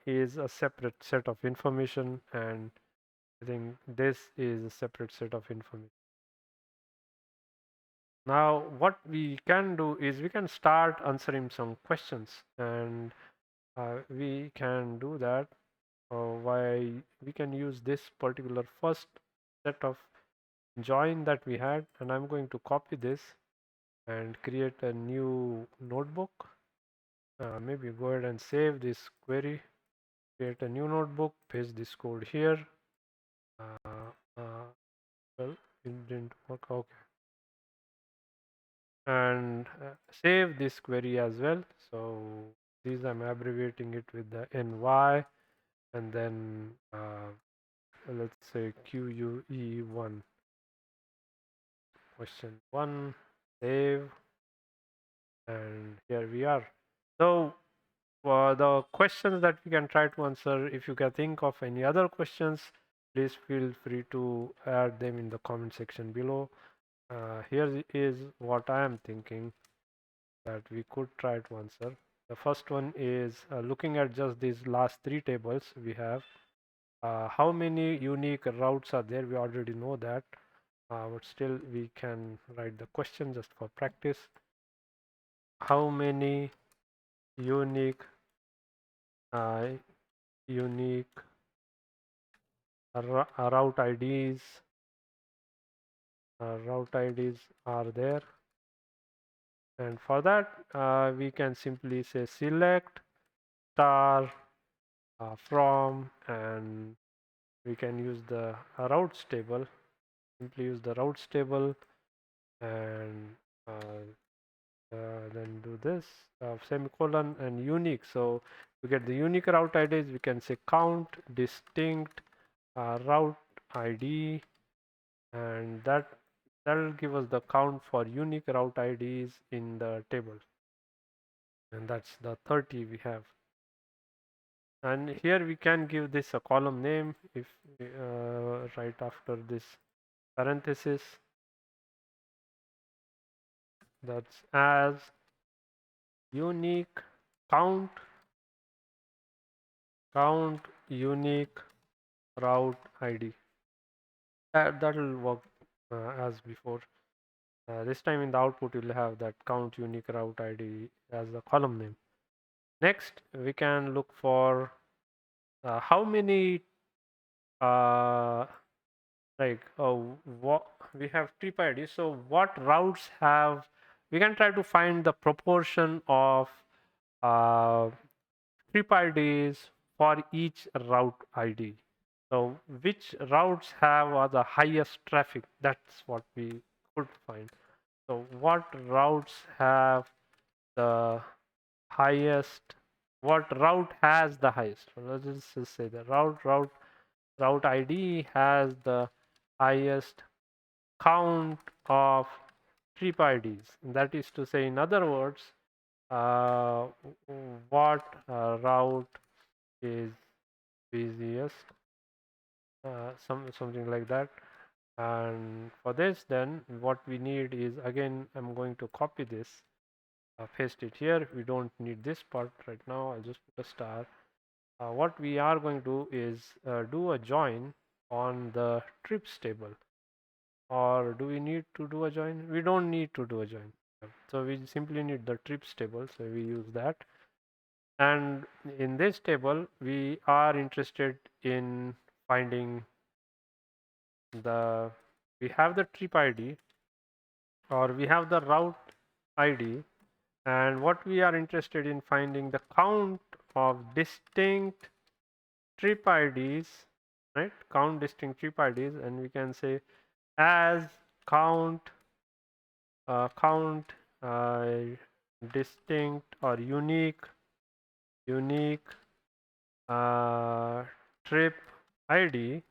is a separate set of information, and I think this is a separate set of information. Now, what we can do is we can start answering some questions, and we can do that why we can use this particular first set of join that we had, and I'm going to copy this and create a new notebook. Maybe go ahead and save this query, create a new notebook, paste this code here. Well, it didn't work. Okay. And save this query as well. So these I'm abbreviating it with the ny, and then let's say QUE1 question 1, save, and here we are. So for the questions that we can try to answer, if you can think of any other questions, please feel free to add them in the comment section below. Here is what I am thinking that we could try to answer. The first one is looking at just these last three tables we have. How many unique routes are there? We already know that, but still we can write the question just for practice. How many unique uh, unique route IDs are there? And for that, we can simply say select star from, and we can use the routes table. Simply use the routes table, and then do this semicolon and unique. So to get the unique route IDs, we can say count distinct route ID, and that will give us the count for unique route IDs in the table, and that's the 30 we have. And here we can give this a column name if right after this parenthesis, that's as unique count unique route ID. That will work as before. This time in the output you'll have that count unique route ID as the column name. Next we can look for how many like what we have trip ID. So what routes have, we can try to find the proportion of uh, trip IDs for each route ID. So which routes have the highest traffic? That's what we could find. So what routes have the highest, what route has the highest. Let's just say the route ID has the highest count of trip IDs. That is to say, in other words, uh, what route is busiest, something like that. And for this, then what we need is, again, I'm going to copy this, paste it here. We don't need this part right now. I'll just put a star. What we are going to do is do a join on the trips table. Or do we need to do a join? We don't need to do a join. So we simply need the trips table. So we use that. And in this table, we are interested in finding the, we have the trip ID, or we have the route ID. And what we are interested in finding the count of distinct trip IDs, right? Count distinct trip IDs, and we can say as count count distinct or unique trip ID.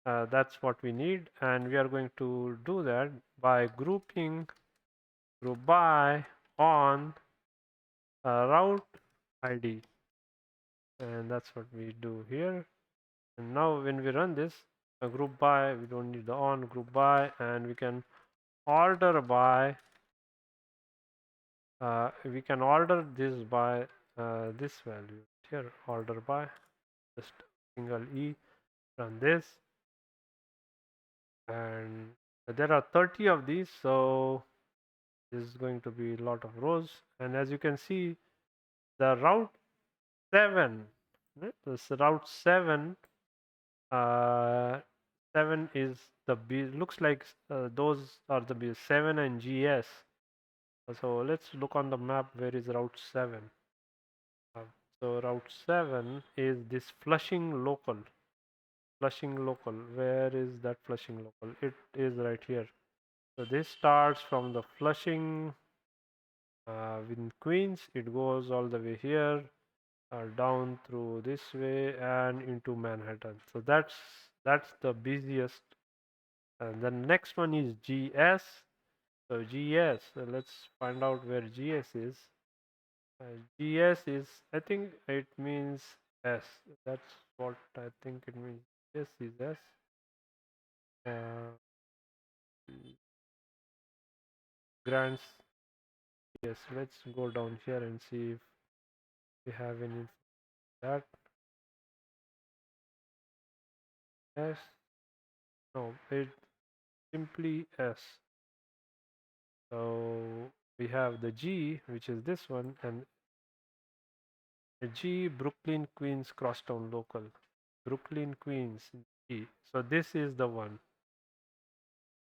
That's what we need, and we are going to do that by grouping group by on route ID, and that's what we do here. And now when we run this, group by, we don't need the on, group by, and we can order by, we can order this by this value here, order by, just single E, run this, and there are 30 of these, so this is going to be a lot of rows. And as you can see, the route 7, right? This route 7, uh, 7 is the B, looks like those are the B, 7 and GS. So let's look on the map, where is route 7. uh, so route 7 is this Flushing local. Where is that Flushing local? It is right here. So this starts from the Flushing in Queens. It goes all the way here, down through this way and into Manhattan. So that's the busiest. And the next one is GS. So GS, let's find out where GS is. GS is, I think it means S. That's what I think it means. This is S. Uh, grants. Yes, let's go down here and see if we have any that. S. No, it simply S. So we have the G, which is this one, and the G, Brooklyn, Queens, Crosstown local. Brooklyn, Queens, G. So this is the one.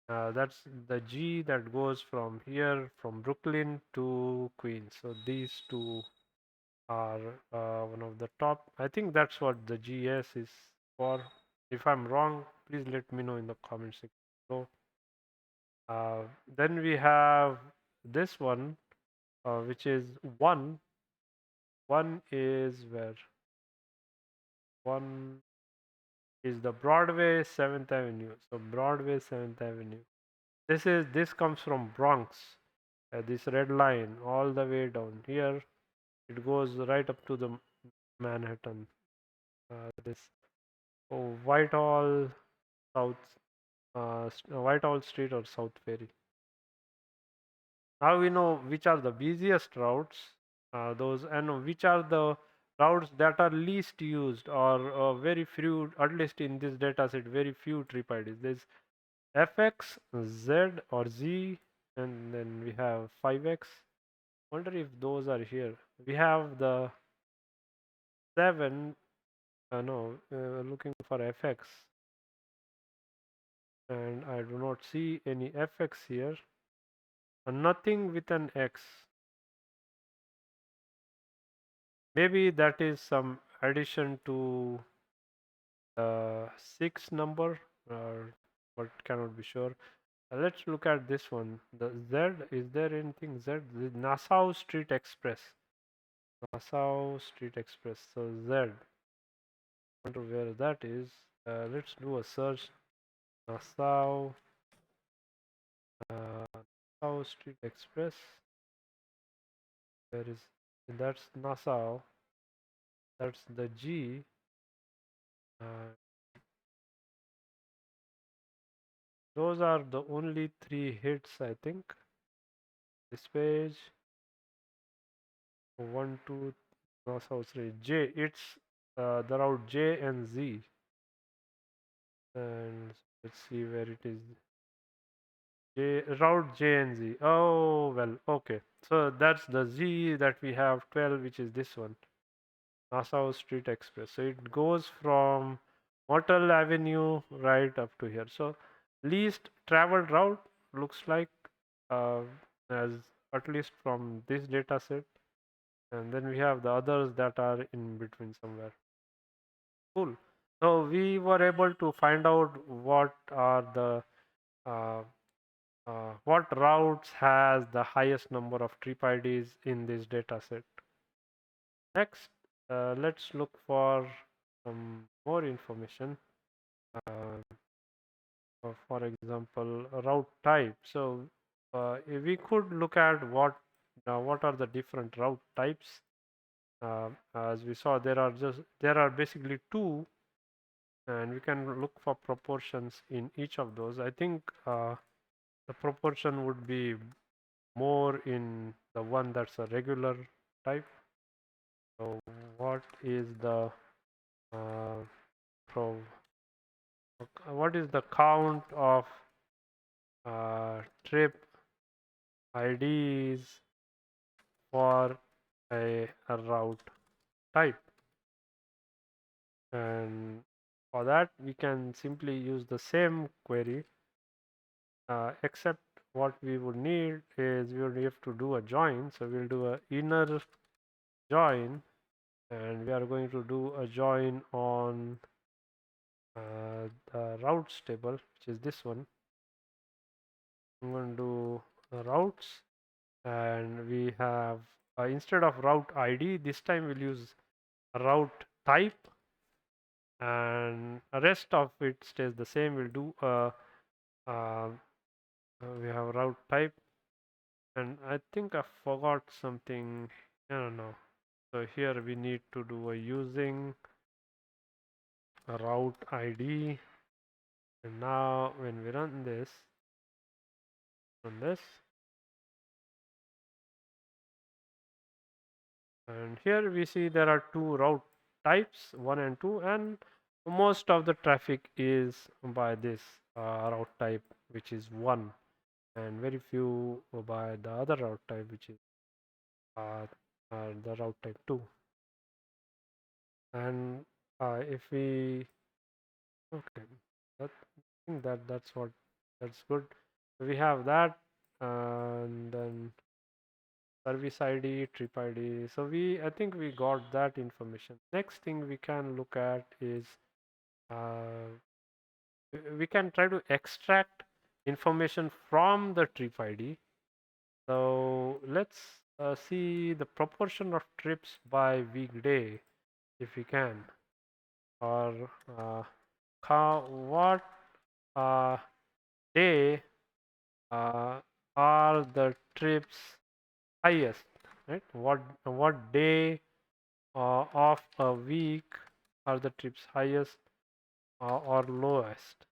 That's the G that goes from here, from Brooklyn to Queens. So these two are one of the top. I think that's what the GS is for. If I'm wrong, please let me know in the comment section. So then we have this one, which is 1. 1 is where? 1 is the Broadway 7th Avenue. So Broadway 7th Avenue. This comes from Bronx. This red line all the way down here. It goes right up to the Manhattan. This Whitehall South, Whitehall Street or South Ferry. Now we know which are the busiest routes, those, and which are the routes that are least used, or very few, at least in this data set, very few trip IDs. There's FX, Z or Z, and then we have 5X. Wonder if those are here. We have the 7, no, looking for FX, and I do not see any FX here. Nothing with an X. Maybe that is some addition to the 6 number, but cannot be sure. Let's look at this one. The Z, is there anything Z? The Nassau Street Express. Nassau Street Express. So Z. I wonder where that is. Let's do a search. Nassau, Nassau Street Express. Where is that's Nassau? That's the G. Uh, those are the only three hits, I think. This page, one, two, Nassau Street J. It's the route J and Z. And let's see where it is. Route J and Z. Oh, well, okay. So that's the Z that we have 12, which is this one, Nassau Street Express. So it goes from Myrtle Avenue right up to here. So least traveled route looks like uh, as at least from this data set. And then we have the others that are in between somewhere. Cool. So we were able to find out what are the uh, what routes has the highest number of trip IDs in this data set. Next, let's look for some more information. Uh, for example, route type. So we could look at what are the different route types. As we saw, there are basically two, and we can look for proportions in each of those. I think the proportion would be more in the one that's a regular type. So what is the uh, pro what is the count of trip IDs for a route type? And for that we can simply use the same query, except what we would need is we would have to do a join. So we'll do a inner join, and we are going to do a join on the routes table, which is this one. I'm going to do routes, and we have instead of route ID, this time we'll use route type, and the rest of it stays the same. We'll do uh, we have route type, and I think I forgot something. I don't know. So here we need to do a using a route ID, and now when we run this, and here we see there are two route types, 1 and 2, and most of the traffic is by this route type, which is 1, and very few by the other route type, which is uh, the route type 2. And if we okay, that, I think that's good. We have that, and then service ID, trip ID. So I think we got that information. Next thing we can look at is uh, we can try to extract information from the trip ID. So let's see the proportion of trips by weekday, if we can, or what uh, day are the trips highest, right? What day of a week are the trips highest or lowest?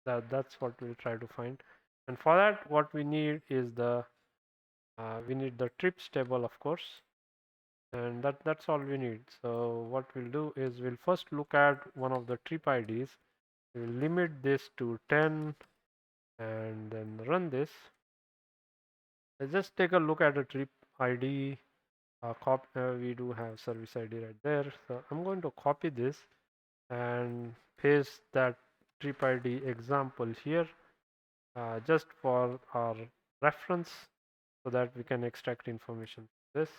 That's what we'll try to find. And for that, what we need is we need the trips table, of course, and that's all we need. So what we'll do is we'll first look at one of the trip IDs. We'll limit this to 10, and then run this. Let's just take a look at a trip ID. We do have service ID right there. So I'm going to copy this and paste that trip ID example here, just for our reference, so that we can extract information from this.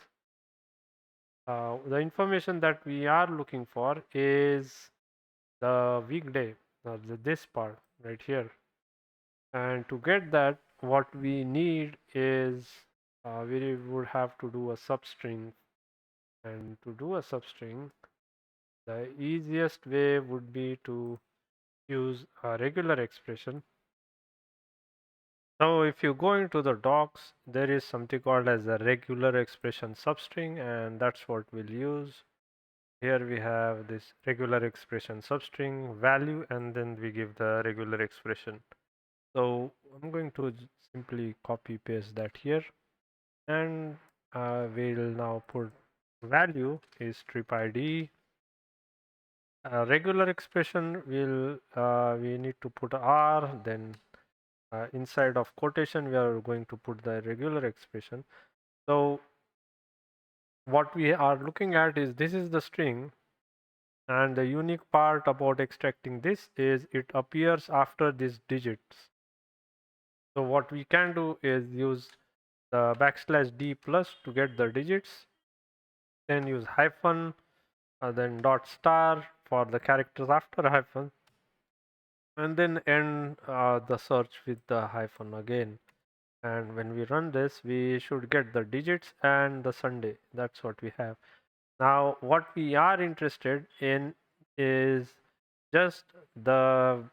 The information that we are looking for is the weekday, this part right here. And to get that, what we need is we would have to do a substring, And to do a substring, the easiest way would be to use a regular expression. So if you go into the docs, there is something called as a regular expression substring, and that's what we'll use. Here we have this regular expression substring value, and then we give the regular expression. So I'm going to simply copy paste that here, and we'll now put value is trip ID. Regular expression will we need to put R, then inside of quotation we are going to put the regular expression. So what we are looking at is this is the string, and the unique part about extracting this is it appears after these digits. So what we can do is use the \d plus to get the digits, then use hyphen, then dot star for the characters after hyphen, and then end the search with the hyphen again. And when we run this, we should get the digits and the Sunday. That's what we have. Now, what we are interested in is just the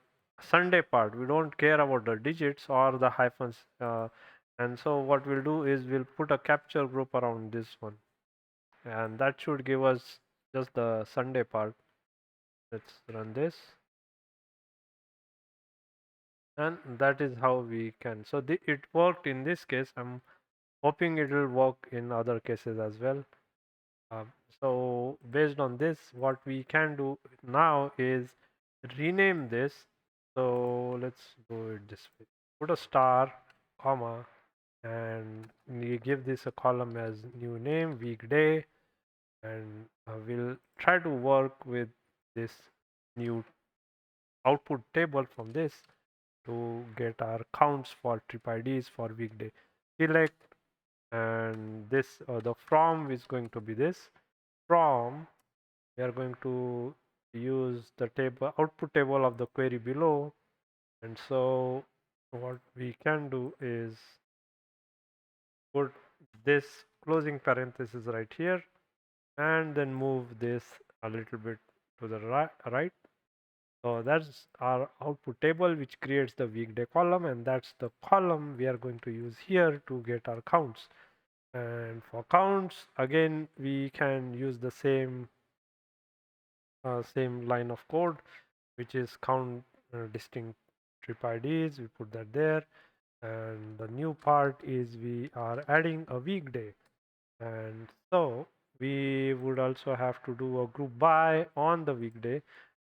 Sunday part. We don't care about the digits or the hyphens. And so what we'll do is we'll put a capture group around this one. And that should give us just the Sunday part. Let's run this. And that is how we can. So it worked in this case. I'm hoping it will work in other cases as well. So based on this, what we can do now is rename this. So let's do it this way. Put a star, comma, and we give this a column as new name, weekday, and we'll try to work with this new output table from this to get our counts for trip IDs for weekday. Select, and this the from is going to be this. From, we are going to use the table output table of the query below, and so what we can do is put this closing parenthesis right here, and then move this a little bit to the right. So that's our output table, which creates the weekday column, and that's the column we are going to use here to get our counts. And for counts, again, we can use the same line of code, which is count distinct trip IDs. We put that there, and the new part is we are adding a weekday, and so we would also have to do a group by on the weekday.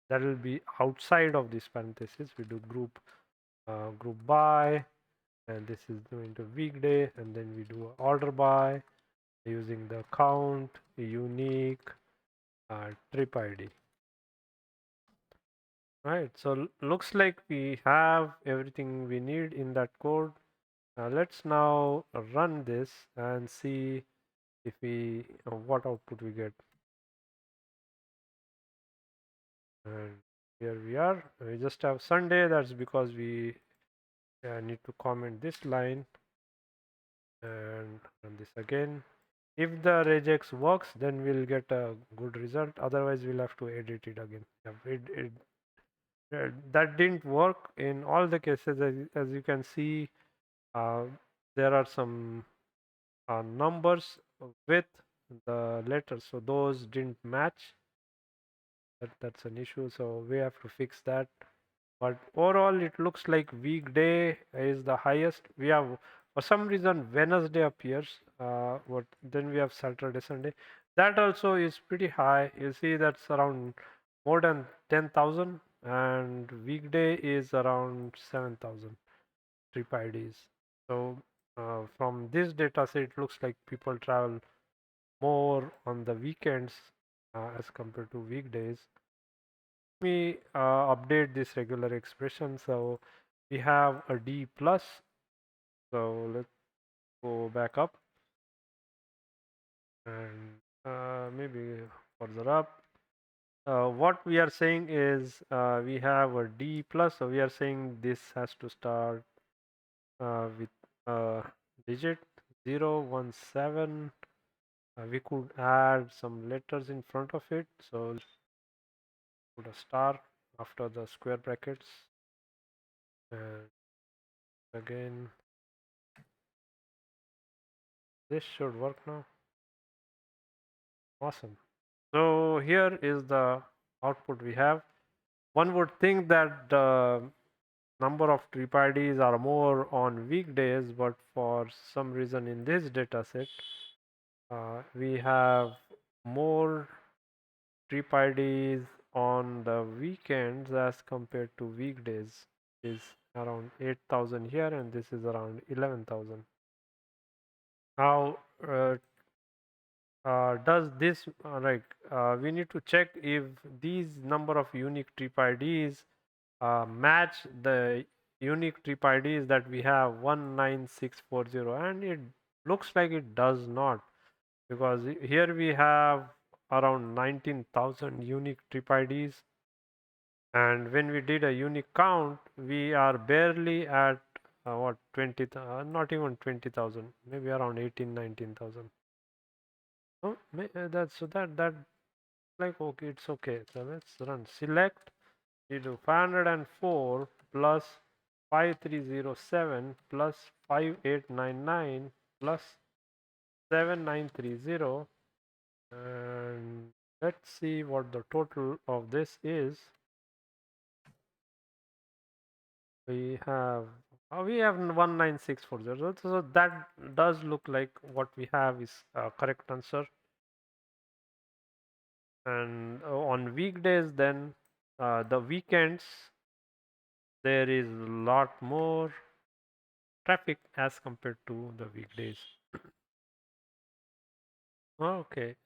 That will be outside of this parenthesis. We do group by, and this is going to weekday, and then we do order by using the count unique trip ID. Right, so looks like we have everything we need in that code. Let's now run this and see if we what output we get. And here we are. We just have Sunday. That's because we need to comment this line and run this again. If the regex works, then we'll get a good result. Otherwise, we'll have to edit it again. That didn't work in all the cases. As you can see, uh, there are some numbers with the letters, so those didn't match. That's an issue, so we have to fix that. But overall, it looks like weekday is the highest. We have, for some reason, Wednesday appears. What then we have Saturday, Sunday. That also is pretty high. You see, that's around more than 10,000, and weekday is around 7,000 trip IDs. So from this data set, it looks like people travel more on the weekends as compared to weekdays. Let me update this regular expression. So we have a D plus. So let's go back up and maybe further up. What we are saying is we have a D plus. So we are saying this has to start with digit 0, 1, 7, We could add some letters in front of it. So put a star after the square brackets. And again, this should work now. Awesome. So here is the output we have. One would think that the number of trip IDs are more on weekdays, but for some reason in this data set, we have more trip IDs on the weekends as compared to weekdays. Is around 8,000 here, and this is around 11,000. Now, does this we need to check if these number of unique trip IDs match the unique trip IDs that we have 19640, and it looks like it does not, because here we have around 19,000 unique trip IDs, and when we did a unique count we are barely at what 20 not even 20,000, maybe around 18 19,000. Oh, that's so that like okay, it's okay. So let's run select. We do 504 plus 5307 plus 5899 plus 7930, and let's see what the total of this is. We have 19640, so that does look like what we have is a correct answer. And on weekdays, then the weekends, there is a lot more traffic as compared to the weekdays. Okay,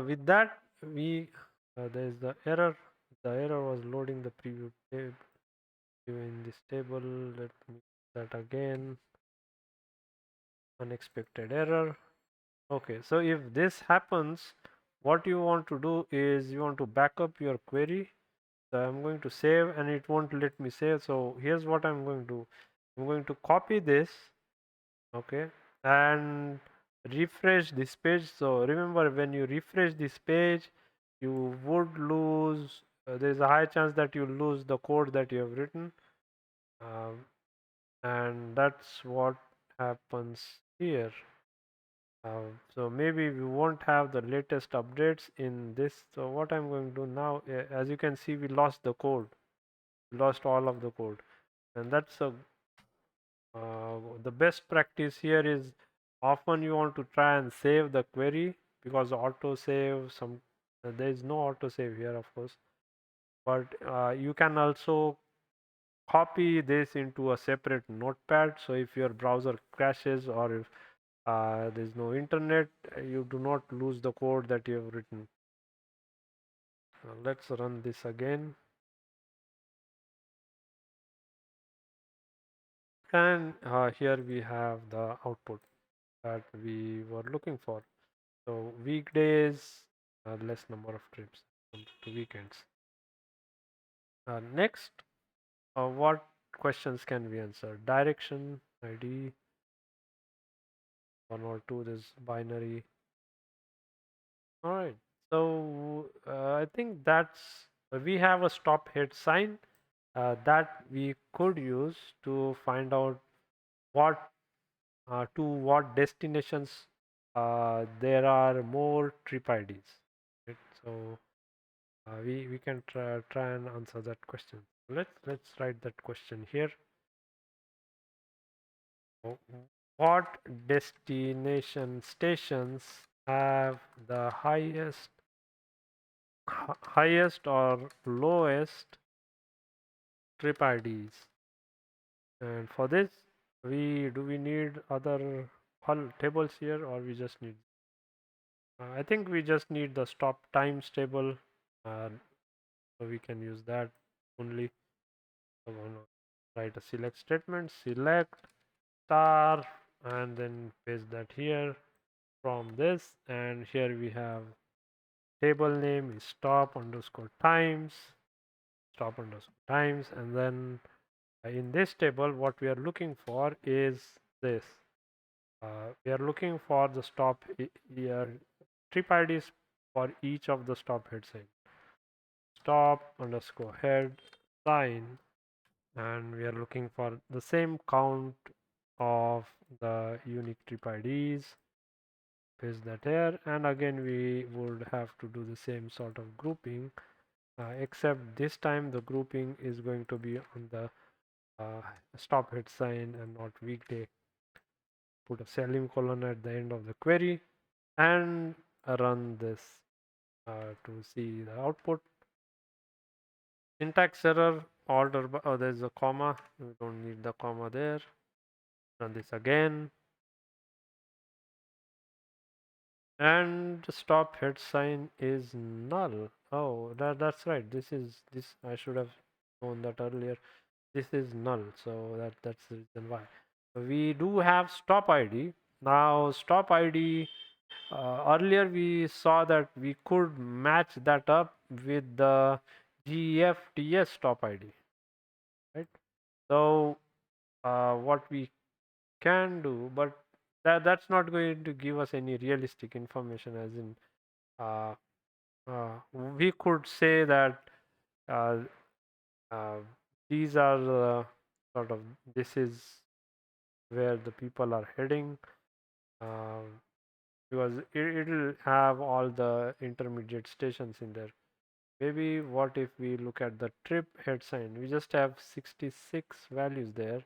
with that we there is the error. The error was loading the preview table in this table. Let me do that again. Unexpected error. Okay, so if this happens, what you want to do is you want to back up your query. So I'm going to save, and it won't let me save. So here's what I'm going to do. I'm going to copy this, okay, and refresh this page. So remember, when you refresh this page, you would lose, there's a high chance that you lose the code that you have written. And that's what happens here. So maybe we won't have the latest updates in this. So what I'm going to do now, as you can see, we lost the code. We lost all of the code, and that's the best practice here is often you want to try and save the query, because auto save there is no auto save here, of course, but you can also copy this into a separate notepad. So if your browser crashes, or if there's no internet, you do not lose the code that you have written. Let's run this again. And here we have the output that we were looking for. So weekdays, less number of trips compared to weekends. Next, what questions can we answer? Direction, ID, one or two, this binary. All right. So I think we have a stop head sign that we could use to find out what to what destinations there are more trip IDs. Right? So we can try and answer that question. Let's write that question here. So, what destination stations have the highest or lowest trip IDs? And for this, we need other tables here, or we just need? I think we just need the stop times table, uh, so we can use that only. So I'm gonna write a select statement, select star, and then paste that here from this. And here we have table name is stop underscore times, and then in this table, what we are looking for is this. We are looking for the stop here trip IDs for each of the stop head sign. Stop underscore head sign, and we are looking for the same count of the unique trip IDs. Paste that here, and again we would have to do the same sort of grouping, except this time the grouping is going to be on the stop head sign and not weekday. Put a semicolon at the end of the query and run this to see the output. Syntax error, order by, oh, there's a comma, we don't need the comma there. Run this again, and stop head sign is null. Oh, that's right, this I should have known that earlier. This is null, so that's the reason why. We do have stop ID. Now stop ID, earlier we saw that we could match that up with the GEFTS stop ID, right? So what we can do, but that's not going to give us any realistic information, as in uh, we could say that uh, uh, these are sort of, this is where the people are heading, uh, because it'll have all the intermediate stations in there. Maybe what if we look at the trip head sign? We just have 66 values there,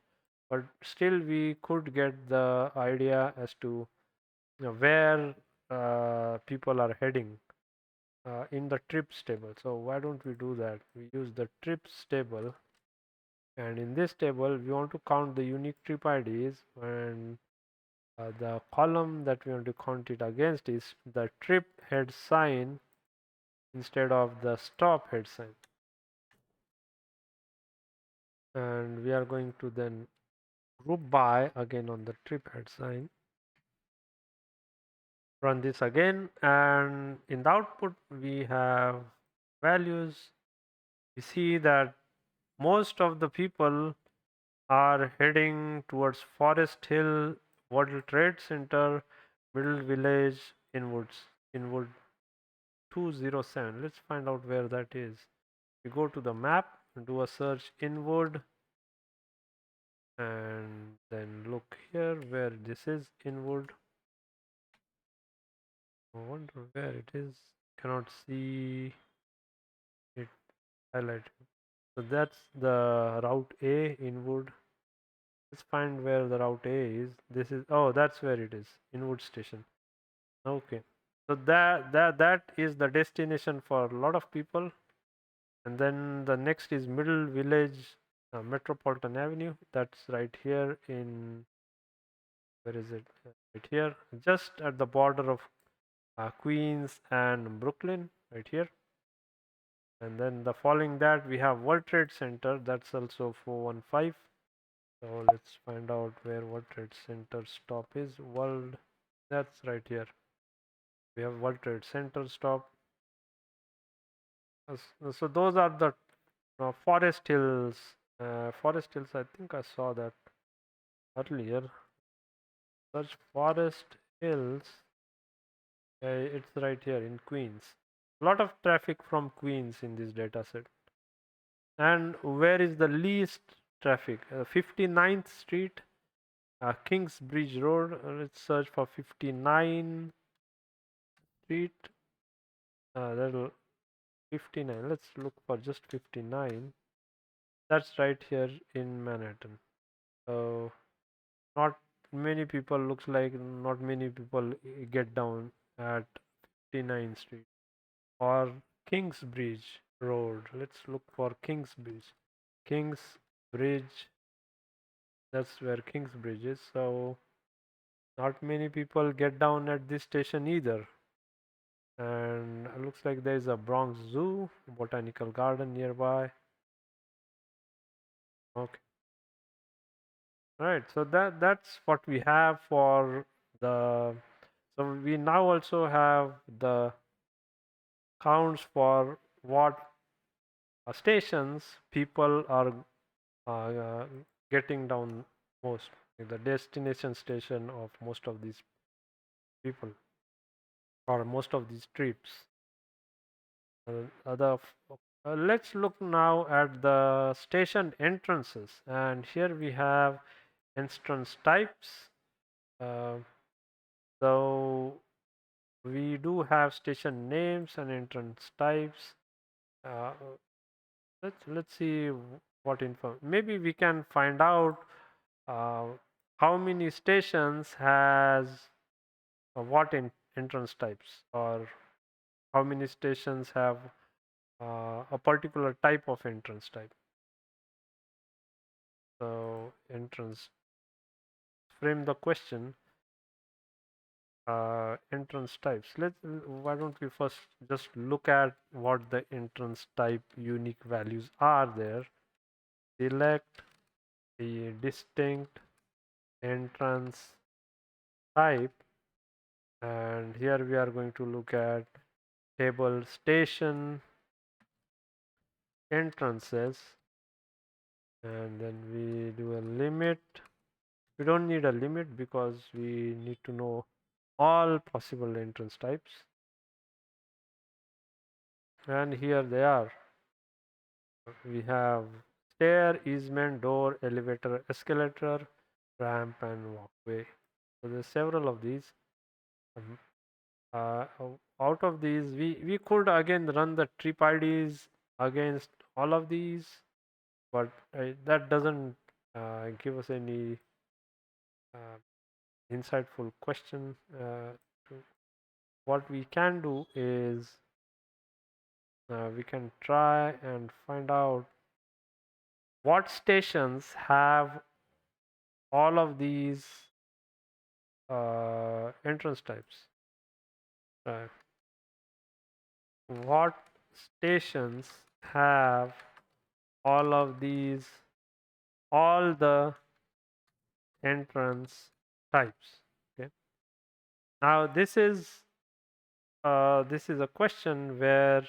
but still we could get the idea as to, where people are heading in the trips table. So why don't we do that? We use the trips table, and in this table we want to count the unique trip IDs, and the column that we want to count it against is the trip head sign instead of the stop head sign. And we are going to then group by again on the trip head sign. Run this again, and in the output we have values. We see that most of the people are heading towards Forest Hill, World Trade Center, Middle Village, Inwood 207. Let's find out where that is. We go to the map and do a search Inwood, and then look here where this is, Inwood. I wonder where it is. Cannot see it highlighted. So that's the route A, Inwood. Let's find where the route A is. This is, oh, that's where it is, Inwood Station. Okay. So that is the destination for a lot of people. And then the next is Middle Village, Metropolitan Avenue. That's right here in, where is it? Right here, just at the border of Queens and Brooklyn, right here. And then the following that we have World Trade Center. That's also 415. So let's find out where World Trade Center stop is. World, that's right here. We have World Trade Center stop. So those are the Forest Hills. Forest Hills, I think I saw that earlier. Search Forest Hills. It's right here in Queens. A lot of traffic from Queens in this data set. And where is the least traffic? 59th Street, Kingsbridge Road. Let's search for 59th Street. That'll 59. Let's look for just 59. That's right here in Manhattan. So not many people, looks like not many people get down at 59th Street or Kingsbridge Road. Let's look for Kingsbridge. Kingsbridge. That's where Kingsbridge is. So not many people get down at this station either. And it looks like there is a Bronx Zoo, botanical garden nearby. Okay. All right. So that's what we have for the. So we now also have the counts for what stations people are getting down most, like the destination station of most of these people. or most of these trips. Other let's look now at the station entrances, and here we have entrance types. uh, so we do have station names and entrance types. uh, let's see what info maybe we can find out uh, how many stations has what entrance types, or how many stations have a particular type of entrance type. So entrance, frame the question, entrance types. Why don't we first just look at what the entrance type unique values are there. Select the distinct entrance type, and here we are going to look at table station entrances, and then we do a limit. We don't need a limit because we need to know all possible entrance types, and here they are. We have stair, easement, door, elevator, escalator, ramp, and walkway. So there's several of these. Um, Out of these, we could again run the trip IDs against all of these, but that doesn't give us any uh, insightful question. What we can do is we can try and find out what stations have all of these entrance types. What stations have all of these, all the entrance types? Okay. Now this is a question where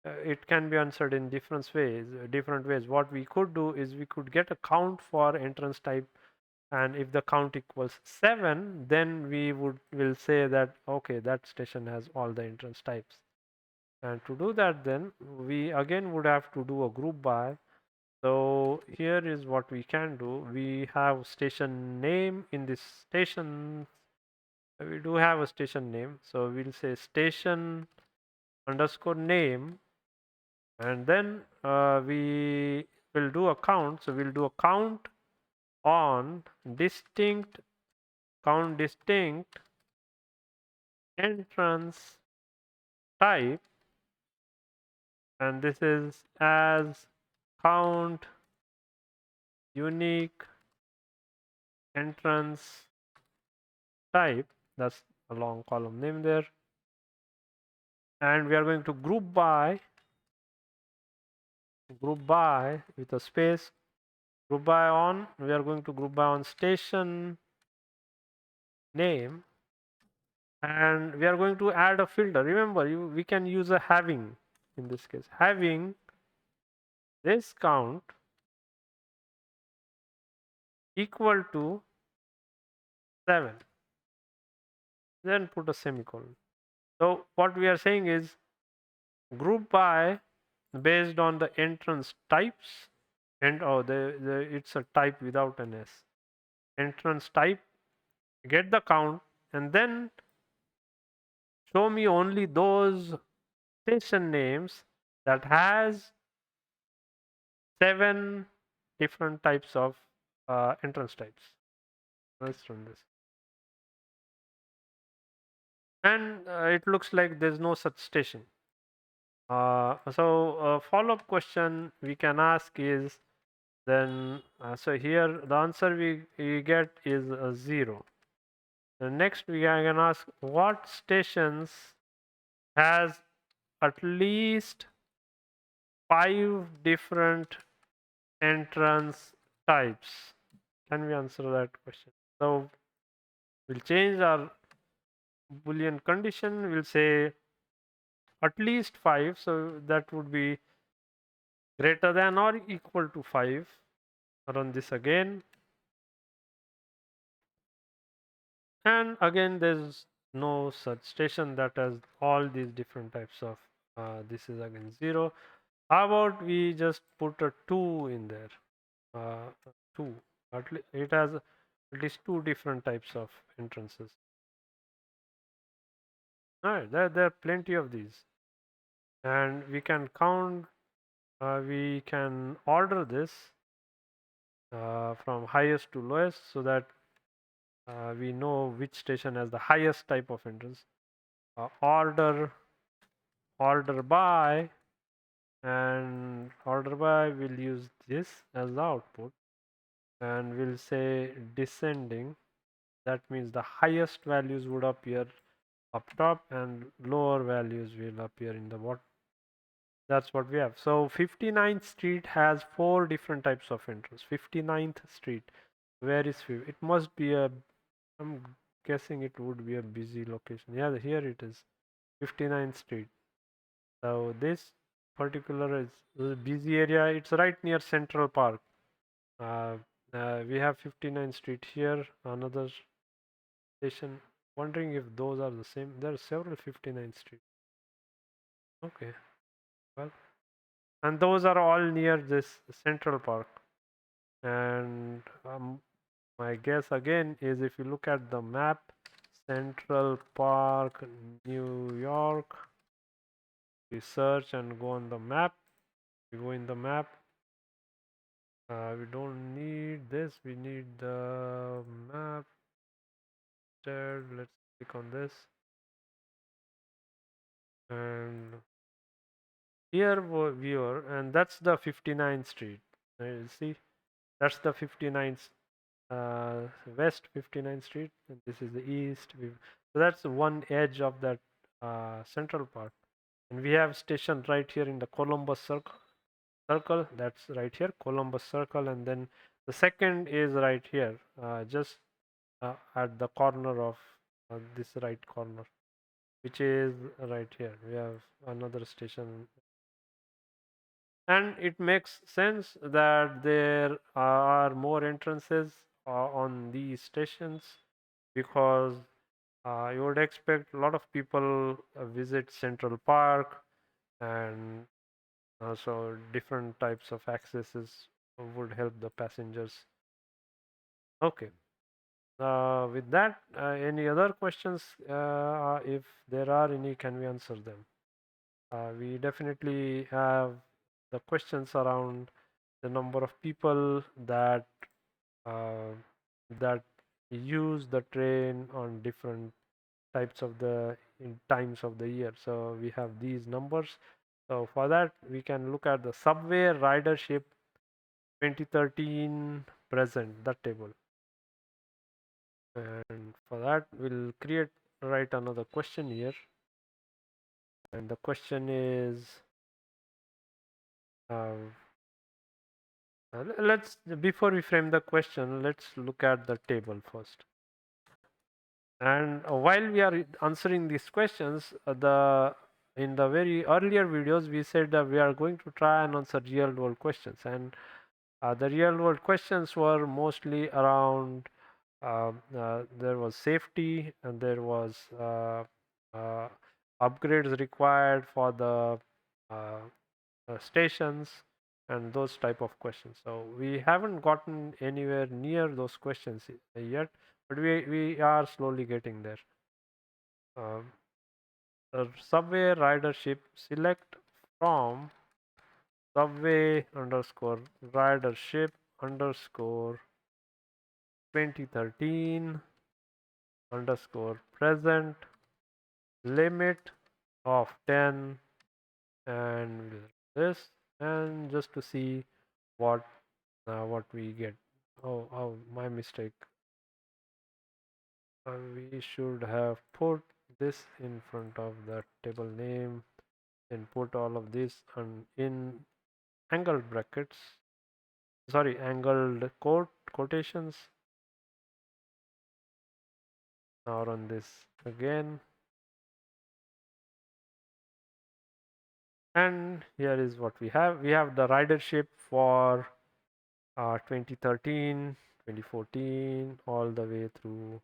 it can be answered in different ways. What we could do is we could get a count for entrance type, and if the count equals 7, then we will say that okay, that station has all the entrance types. And to do that, then we again would have to do a group by. So here is what we can do. We have station name in this station. We do have a station name, so we'll say station underscore name, and then we will do a count. So we'll do a count on distinct entrance type, and this is as count unique entrance type. That's a long column name there, and we are going to group by with a space. Group by on, we are going to group by on station name, and we are going to add a filter. Remember, we can use a having in this case. Having this count equal to 7, then put a semicolon. So what we are saying is group by based on the entrance types, and it's a type without an s. Entrance type, get the count, and then show me only those station names that has 7 different types of entrance types. Let's run this. And it looks like there's no such station. So a follow-up question we can ask is then, so here the answer we get is 0. The next we can ask what stations has at least 5 different entrance types. Can we answer that question? So we'll change our Boolean condition. We'll say at least 5. So that would be greater than or equal to 5. Run this again. And again, there's no such station that has all these different types of this is again 0. How about we just put a 2 in there? 2. It has at least two different types of entrances. All right, there are plenty of these, and we can count. We can order this from highest to lowest so that we know which station has the highest type of entrance. Order by, and order by will use this as the output, and we'll say descending. That means the highest values would appear up top and lower values will appear in the bottom. That's what we have. So 59th Street has four different types of entrance. 59th Street, where is it? Must be a, I'm guessing it would be a busy location. Yeah, here it is, 59th Street. So this particular is a busy area. It's right near Central Park. Uh, we have 59th Street here, another station. Wondering if those are the same. There are several 59th Street. Okay, well, and those are all near this Central Park. And my guess again is if you look at the map, Central Park, New York, we search and go on the map. We go in the map. We don't need this. We need the map. Let's click on this. And here viewer, and that's the 59th Street. You see, that's the 59th West 59th Street, and this is the East. So that's one edge of that Central Park, and we have station right here in the Columbus Circle. That's right here, Columbus Circle, and then the second is right here, just at the corner of this right corner, which is right here. We have another station, and it makes sense that there are more entrances on these stations because you would expect a lot of people visit Central Park, and so different types of accesses would help the passengers. Okay. With that, any other questions? If there are any, can we answer them? We definitely have the questions around the number of people uh, that use the train on different types of the in times of the year. So we have these numbers. So for that, we can look at the subway ridership 2013 present, the table. And for that, we'll write another question here. And the question is, let's before we frame the question, let's look at the table first. And while we are answering these questions, in the very earlier videos, we said that we are going to try and answer real world questions. And the real world questions were mostly around there was safety, and there was uh, upgrades required for the stations, and those type of questions. So we haven't gotten anywhere near those questions yet, but we are slowly getting there. Um, Subway ridership, select from subway underscore ridership underscore 2013 underscore present limit of 10, and this, and just to see what we get. Oh, my mistake. We should have put this in front of the table name and put all of this in angled brackets, sorry, angled quotations. Now run this again, and here is what we have. We have the ridership for 2013, 2014, all the way through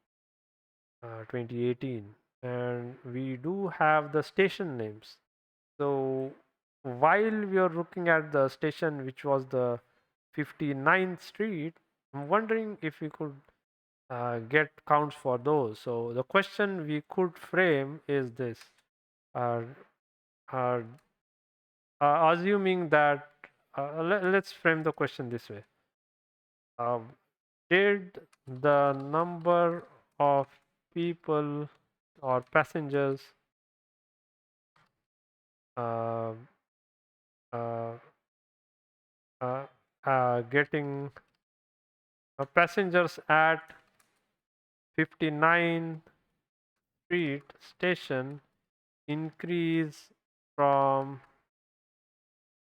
2018, and we do have the station names. So while we are looking at the station, which was the 59th Street, I'm wondering if we could get counts for those. So the question we could frame is this: uh, uh, assuming that let's frame the question this way: um, did the number of people or passengers uh, uh, uh, getting passengers at 59th Street station increase from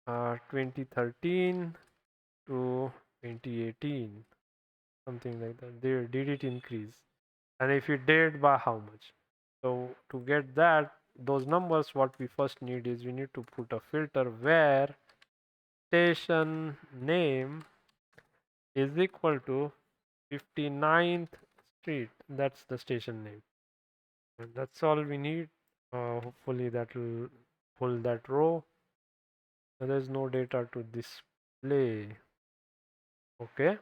2013 to 2018, something like that? Did it increase? And if it did, by how much? So to get that, those numbers, what we first need is we need to put a filter where station name is equal to 59th Street. That's the station name. And that's all we need. Hopefully that will pull that row. And there's no data to display. Okay.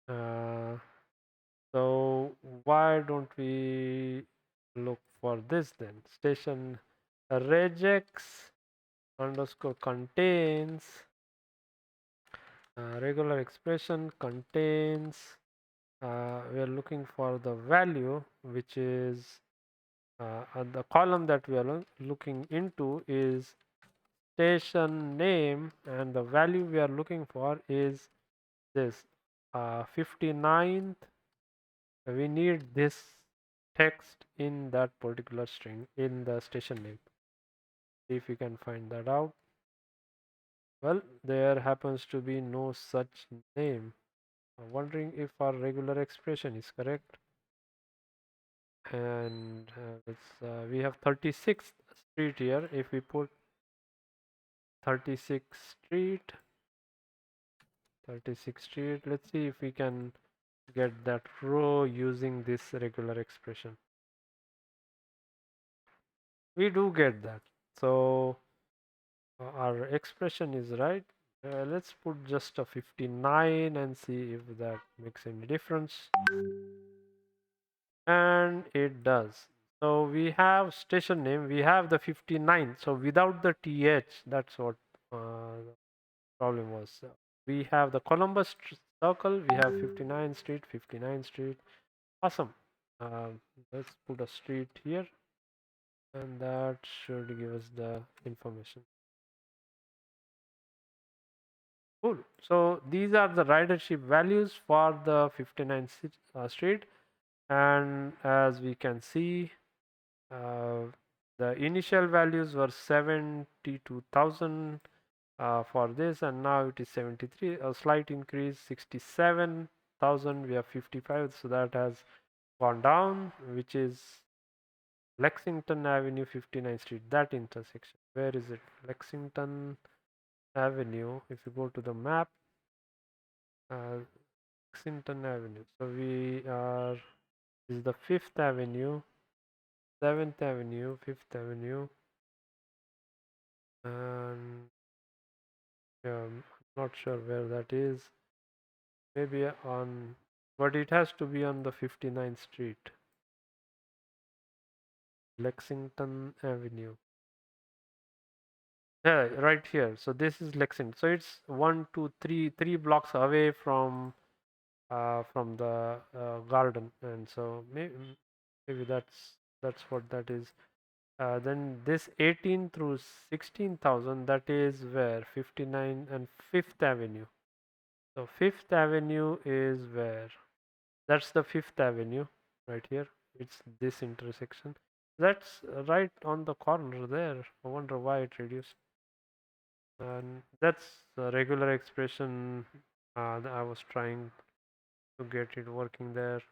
Uh, so why don't we look for this then? Station regex underscore contains regular expression contains we are looking for the value which is the column that we are looking into is station name, and the value we are looking for is this 59th. We need this text in that particular string in the station name. See if we can find that out. Well, there happens to be no such name. I'm wondering if our regular expression is correct. And we have 36th Street here. If we put 36th Street, 36th Street, let's see if we can get that row using this regular expression. We do get that. So our expression is right. Let's put just a 59 and see if that makes any difference. And it does. So we have station name, we have the 59. So without the th, that's what the problem was. We have the Columbus circle, we have 59th Street, 59th Street. Awesome. Let's put a street here, and that should give us the information. Cool. So these are the ridership values for the 59th Street, and as we can see, the initial values were 72,000 for this, and now it is 73. A slight increase, 67,000. We have 55, so that has gone down, which is Lexington Avenue, 59th Street. That intersection. Where is it? Lexington Avenue. If you go to the map, uh, Lexington Avenue. So we are. This is the 5th Avenue, 7th Avenue, 5th Avenue, and I'm not sure where that is. Maybe on, but it has to be on the 59th Street, Lexington Avenue. Yeah, right here. So this is Lexington. So it's 1, 2, 3 blocks away from the garden, and so maybe that's what that is. Then this 18 through 16,000, that is where 59 and 5th Avenue. So 5th Avenue is where? That's the 5th Avenue right here. It's this intersection. That's right on the corner there. I wonder why it reduced. And that's the regular expression that I was trying to get it working there.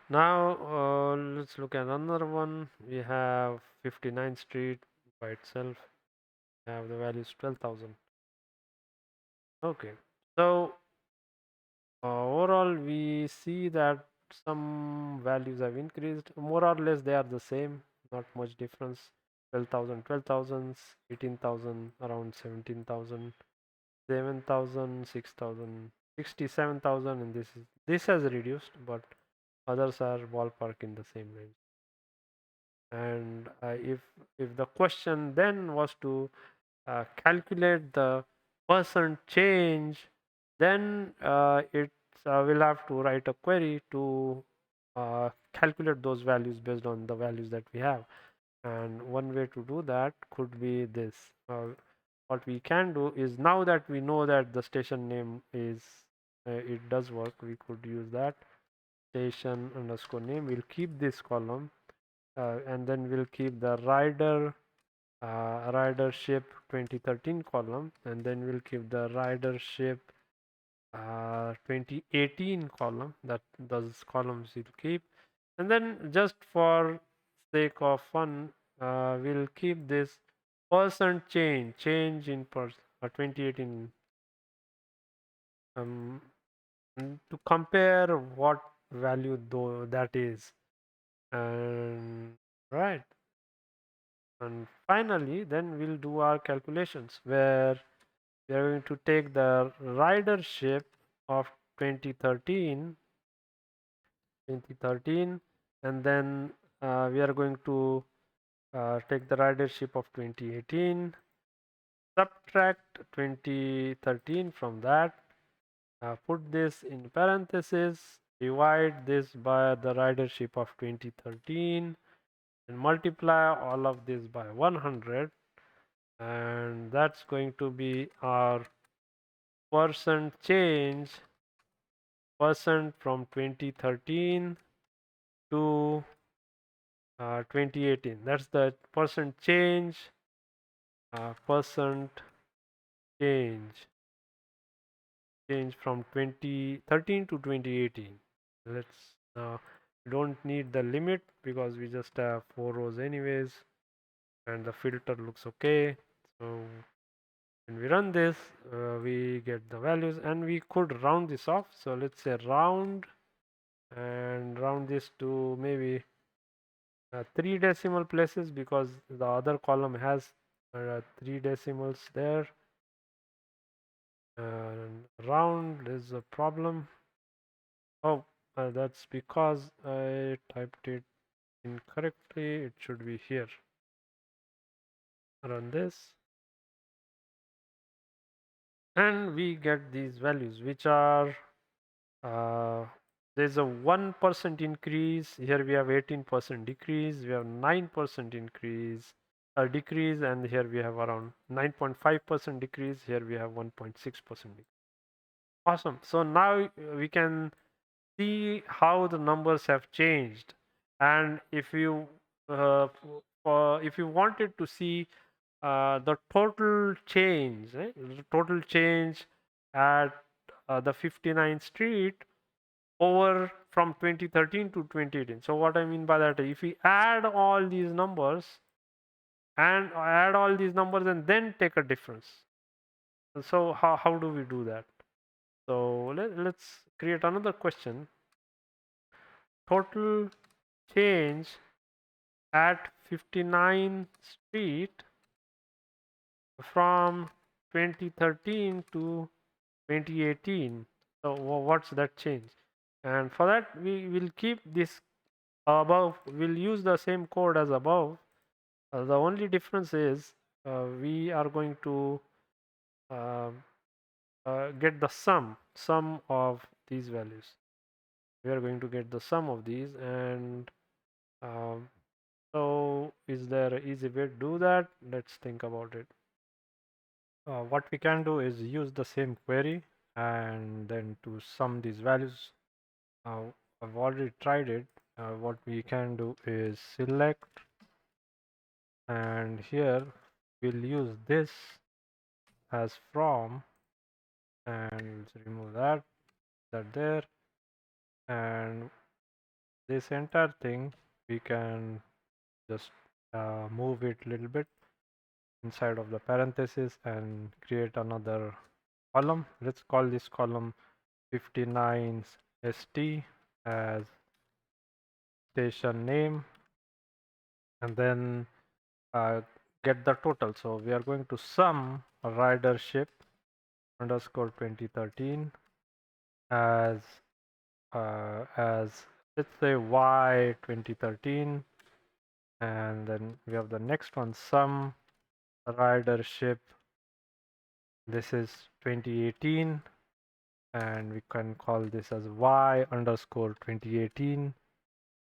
Now let's look at another one. We have 59th Street by itself. We have the values 12,000. Okay, so overall we see that some values have increased. More or less they are the same, not much difference. 12,000, 12,000, 18,000, around 17,000, 7,000, 6,000, 67,000, and this has reduced, but others are ballpark in the same range. And if the question then was to calculate the percent change, then it will have to write a query to calculate those values based on the values that we have. And one way to do that could be this. What we can do is, now that we know that the station name is it does work, we could use that station underscore name. We'll keep this column, and then we'll keep the ridership 2013 column, and then we'll keep the ridership 2018 column. That those columns we'll keep, and then just for sake of fun, we'll keep this percent change in 2018, um, to compare what value though that is. And right, and finally then we'll do our calculations, where we are going to take the ridership of 2013, and then we are going to take the ridership of 2018, subtract 2013 from that, put this in parentheses, divide this by the ridership of 2013, and multiply all of this by 100, and that's going to be our percent change, percent from 2013 to 2018. That's the percent change from 2013 to 2018. Let's don't need the limit because we just have 4 rows anyways, and the filter looks okay. So when we run this, we get the values, and we could round this off. So let's say round, and round this to maybe 3 decimal places, because the other column has 3 decimals there. And round is a problem. Oh, that's because I typed it incorrectly. It should be here. Run this, and we get these values, which are there's a 1% increase here. We have 18% decrease. We have 9% increase, decrease, and here we have around 9.5% decrease. Here we have 1.6% decrease. Awesome. So now we can see how the numbers have changed, and if you wanted to see the total change, the total change at the 59th street over from 2013 to 2018. So what I mean by that, if we add all these numbers and then take a difference. So how do we do that? So let's create another question. Total change at 59th street from 2013 to 2018. So what's that change? And for that we will keep this above. We'll use the same code as above. The only difference is we are going to um, get the sum of these values. We are going to get the sum of these, and so is there an easy way to do that? Let's think about it. What we can do is use the same query and then to sum these values. I've already tried it. What we can do is select, and here we'll use this as from, and remove that there, and this entire thing we can just move it a little bit inside of the parenthesis and create another column. Let's call this column 59 st as station name, and then get the total. So we are going to sum ridership underscore 2013 as let's say y 2013, and then we have the next one, sum ridership, this is 2018, and we can call this as y underscore 2018.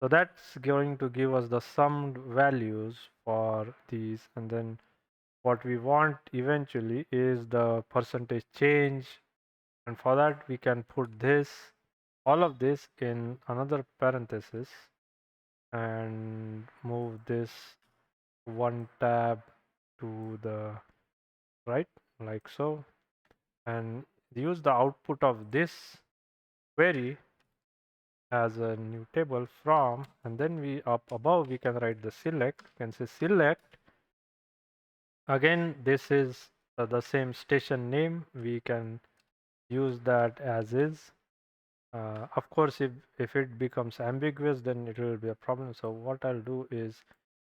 So that's going to give us the summed values for these, and then what we want eventually is the percentage change, and for that we can put this, all of this in another parenthesis, and move this one tab to the right, like so, and use the output of this query as a new table from, and then we up above we can write the select. You can say select, again this is the same station name, we can use that as is. Of course, if it becomes ambiguous, then it will be a problem. So what I'll do is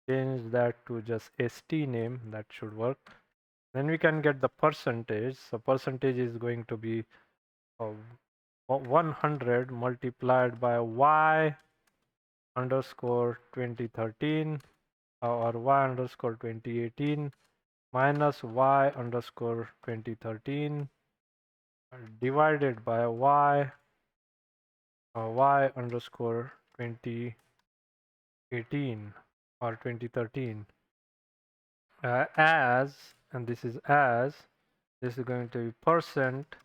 change that to just st name. That should work. Then we can get the percentage. So percentage is going to be 100 multiplied by y underscore 2013 or y underscore 2018 minus y underscore 2013 divided by y y underscore 2018 or 2013 as, and this is going to be percent,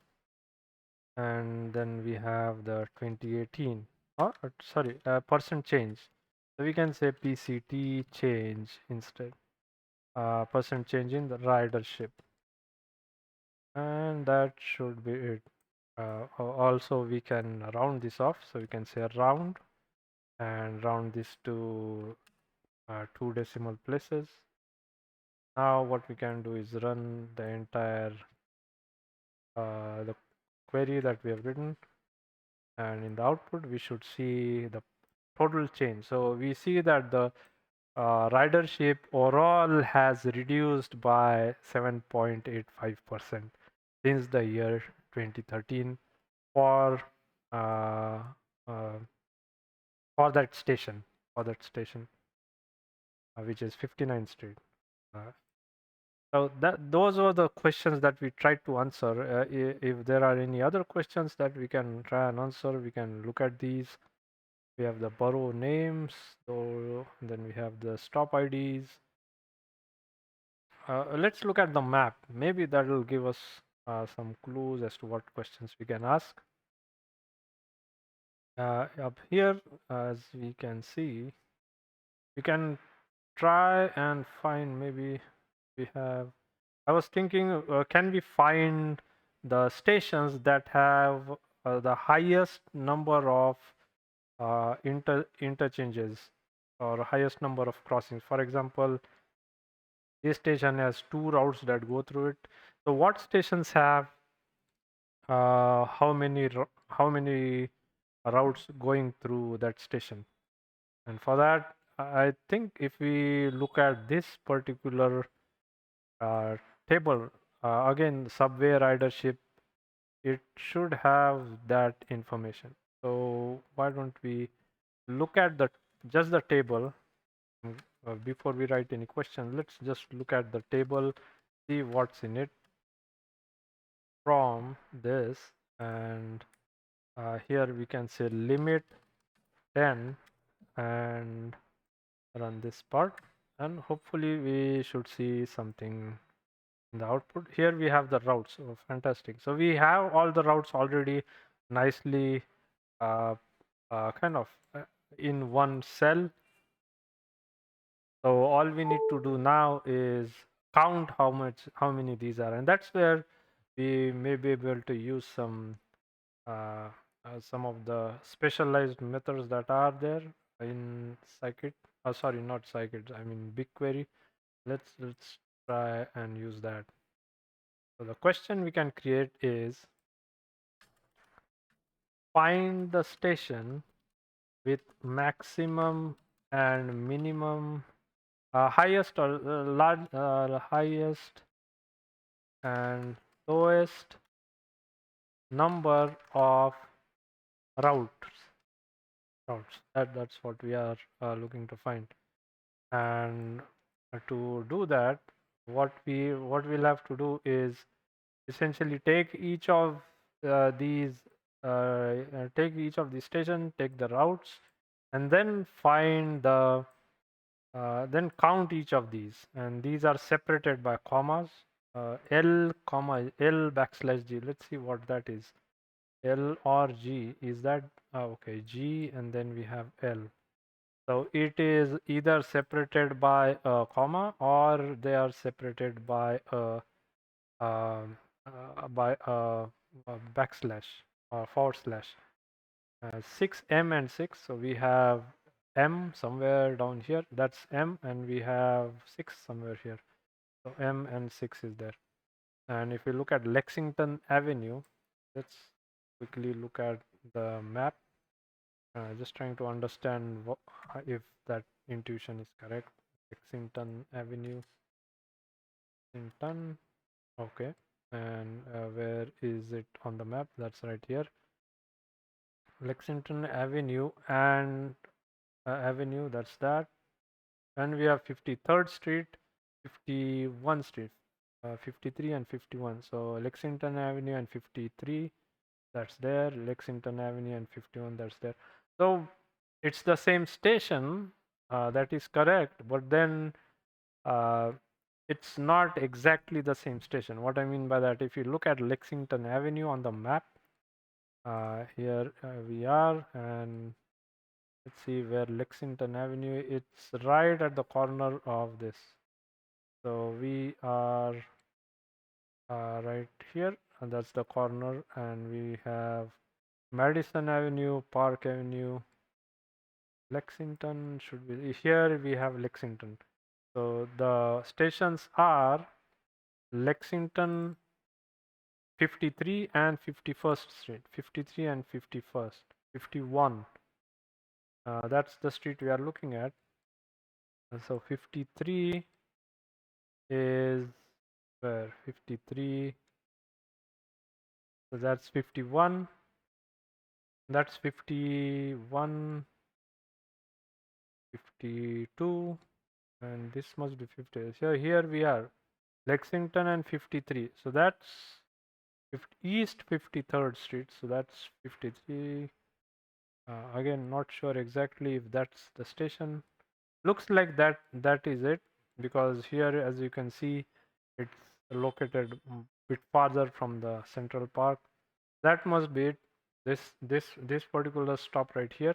and then we have the 2018 or sorry percent change. So we can say PCT change instead, percent change in the ridership, and that should be it. Also we can round this off, so we can say round and round this to 2 decimal places. Now what we can do is run the entire the query that we have written, and in the output we should see the total change. So we see that the ridership overall has reduced by 7.85% since the year 2013 for uh, uh, for that station, which is 59th Street. So those were the questions that we tried to answer. If there are any other questions that we can try and answer, we can look at these. We have the borough names, so then we have the stop IDs. Let's look at the map. Maybe that will give us some clues as to what questions we can ask. Up here, as we can see, we can try and find, maybe we have, I was thinking, can we find the stations that have the highest number of interchanges or highest number of crossings? For example, this station has 2 routes that go through it. So what stations have how many routes going through that station? And for that, I think if we look at this particular uh, table, again subway ridership, it should have that information. So why don't we look at just the table before we write any question? Let's just look at the table, see what's in it from this, and here we can say limit 10 and run this part, and hopefully we should see something in the output. Here we have the routes. Oh, fantastic. So we have all the routes already nicely kind of in one cell. So all we need to do now is count how many these are, and that's where we may be able to use uh, some of the specialized methods that are there in scikit. Sorry, not scikit, I mean BigQuery. Let's try and use that. So the question we can create is find the station with maximum and minimum, highest or highest and lowest number of routes. That's what we are looking to find. And to do that, what we'll have to do is essentially take each of these stations, take the routes, and then find the then count each of these, and these are separated by commas. L comma L backslash G. Let's see what that is. L or G is that okay, G, and then we have L. So it is either separated by a comma or they are separated um, by a backslash or forward slash. 6 M and 6. So we have M somewhere down here. That's M, and we have 6 somewhere here. So M and 6 is there. And if we look at Lexington Avenue, let's quickly look at the map. Just trying to understand if that intuition is correct. Lexington Avenue, Lexington. Okay. And where is it on the map? That's right here. Lexington Avenue and Avenue, that's that. And we have 53rd Street, 51 Street, 53 and 51. So Lexington Avenue and 53, that's there. Lexington Avenue and 51, that's there. So it's the same station, that is correct, but then it's not exactly the same station. What I mean by that, if you look at Lexington Avenue on the map, here we are, and let's see where Lexington Avenue. It's right at the corner of this. So we are right here, and that's the corner, and we have Madison Avenue, Park Avenue, Lexington should be here. We have Lexington. So the stations are Lexington 53 and 51st Street. 53 and 51st. 51. That's the street we are looking at. So 53 is where? 53. So that's 51. That's 51, 52, and this must be 50. So here we are, Lexington and 53. So that's East 53rd Street. So that's 53. Again, not sure exactly if that's the station. Looks like that is it, because here, as you can see, it's located a bit farther from the Central Park. That must be it. This particular stop right here.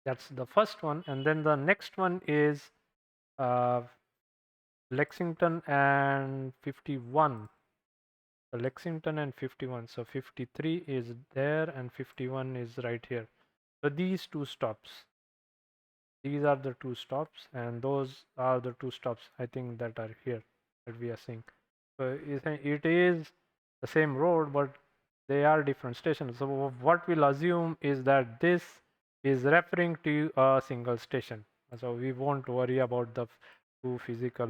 That's the first one, and then the next one is uh, Lexington and 51. So Lexington and 51. So 53 is there, and 51 is right here. So these two stops. These are the two stops, and those are the two stops I think that are here that we are seeing. So it is the same road, but they are different stations. So what we'll assume is that this is referring to a single station. So we won't worry about the two physical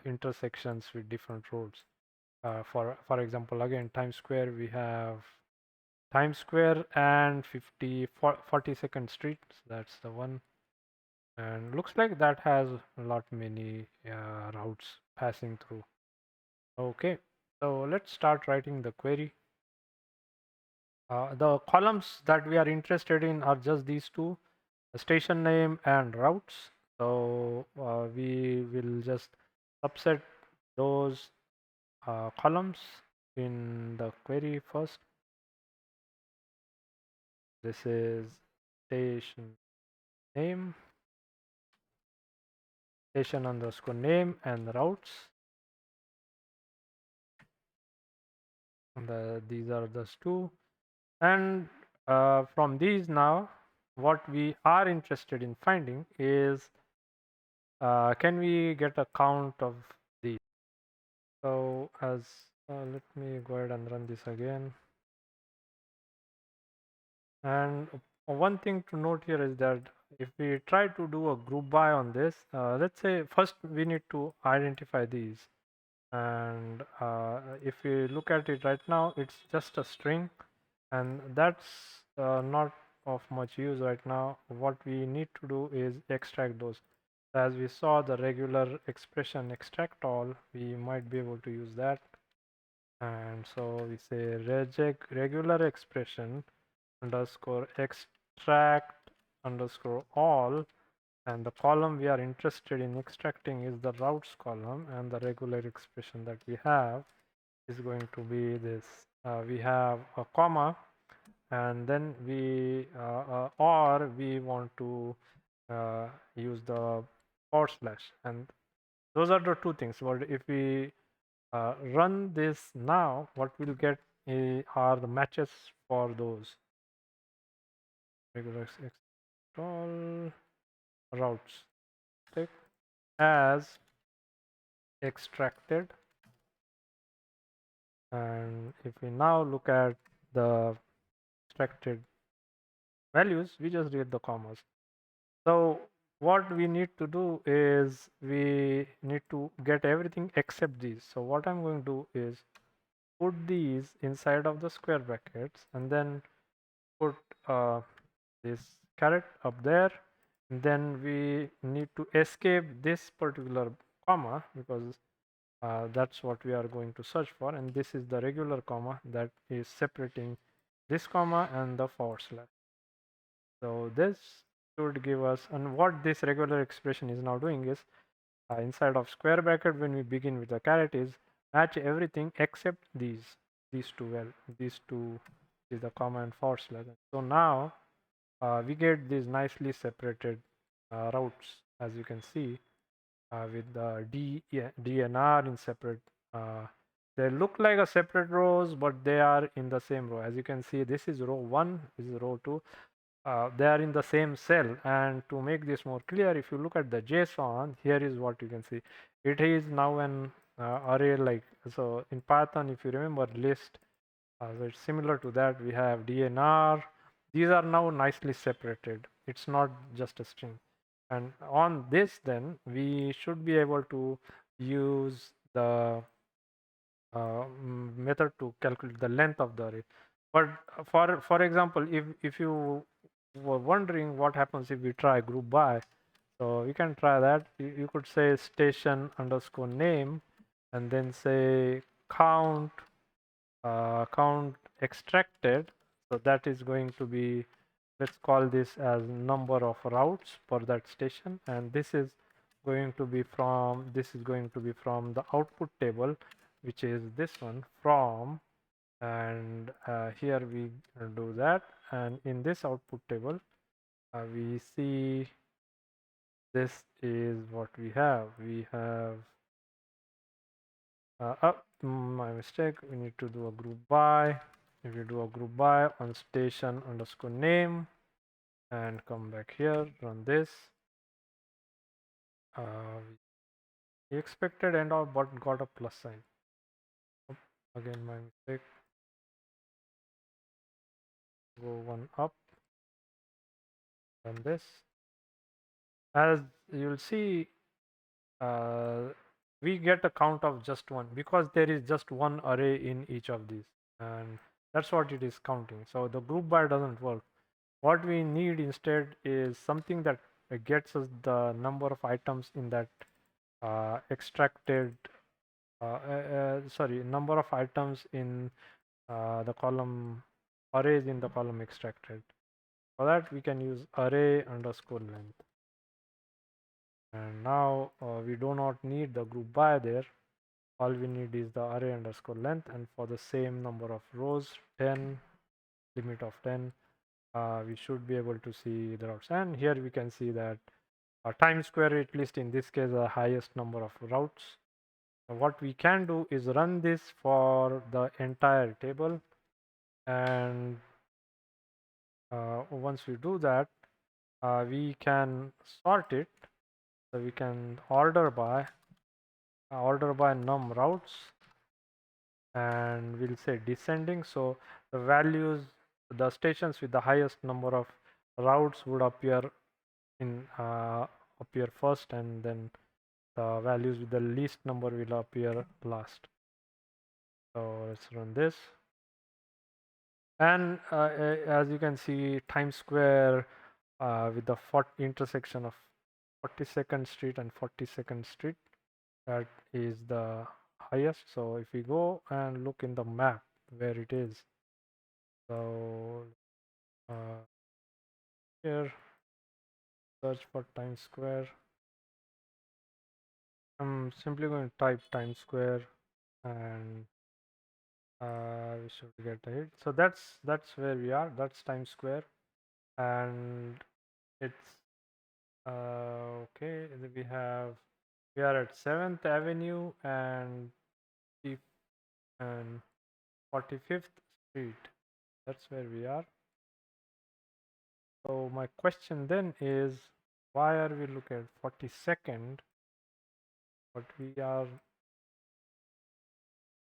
intersections with different roads. For example, again, Times Square, we have Times Square and 42nd Street. So that's the one. And looks like that has a lot many routes passing through. Okay, so let's start writing the query. The columns that we are interested in are just these two, the station name and routes. So we will just subset those columns in the query first. This is station name, station underscore name, and routes. And these are those two. And from these now, what we are interested in finding is can we get a count of these? So as let me go ahead and run this again. And one thing to note here is that if we try to do a group by on this, let's say first we need to identify these. And if we look at it right now, it's just a string, and that's not of much use right now. What we need to do is extract those. As we saw the regular expression extract all, we might be able to use that. And so we say regular expression underscore extract underscore all, and the column we are interested in extracting is the routes column, and the regular expression that we have is going to be this. We have a comma, and then or we want to use the forward slash, and those are the two things. But if we run this now, what we'll get are the matches for those regular all routes. Take as extracted, and if we now look at the extracted values, we just read the commas. So what we need to do is we need to get everything except these. So what I'm going to do is put these inside of the square brackets, and then put this caret up there, and then we need to escape this particular comma, because that's what we are going to search for, and this is the regular comma that is separating this comma and the forward slash. So this should give us, and what this regular expression is now doing is inside of square bracket, when we begin with the caret, is match everything except these two. Well, these two is the comma and forward slash. So now we get these nicely separated routes, as you can see, with the D and R in separate. They look like a separate rows, but they are in the same row. As you can see, this is row 1, this is row 2. They are in the same cell. And to make this more clear, if you look at the JSON, here is what you can see. It is now an array like, so in Python, if you remember list, so it's similar to that. We have DNR. These are now nicely separated. It's not just a string. And on this, then we should be able to use the method to calculate the length of the array. But for example, if you were wondering what happens if we try group by, so you can try that. You could say station underscore name, and then say count count extracted. So that is going to be, let's call this as number of routes per that station, and this is going to be from the output table, which is this one from, and here we do that, and in this output table we see this is what we have. We have my mistake, we need to do a group by. If you do a group by on station underscore name and come back here, run this, we expected end of but got a plus sign. Again my mistake. Go one up, run this. As you'll see, we get a count of just one because there is just one array in each of these, and that's what it is counting. So the group by doesn't work. What we need instead is something that gets us the number of items in that extracted number of items in the column arrays in the column extracted. For that we can use array underscore length, and now we do not need the group by there. All we need is the array underscore length, and for the same number of rows, 10, limit of 10, we should be able to see the routes. And here we can see that time square, at least in this case, the highest number of routes. What we can do is run this for the entire table, and once we do that, we can sort it. So we can order by num routes, and we'll say descending. So the values, the stations with the highest number of routes would in appear first, and then the values with the least number will appear last. So let's run this. And as you can see, Times Square with the intersection of 42nd Street and 42nd Street, that is the highest. So if we go and look in the map where it is, so uh, here search for Times Square. I'm simply going to type Times Square, and we should get a hit. So that's where we are. That's Times Square, and it's okay. We are at 7th Avenue and and 45th Street. That's where we are. So my question then is, why are we looking at 42nd, but we are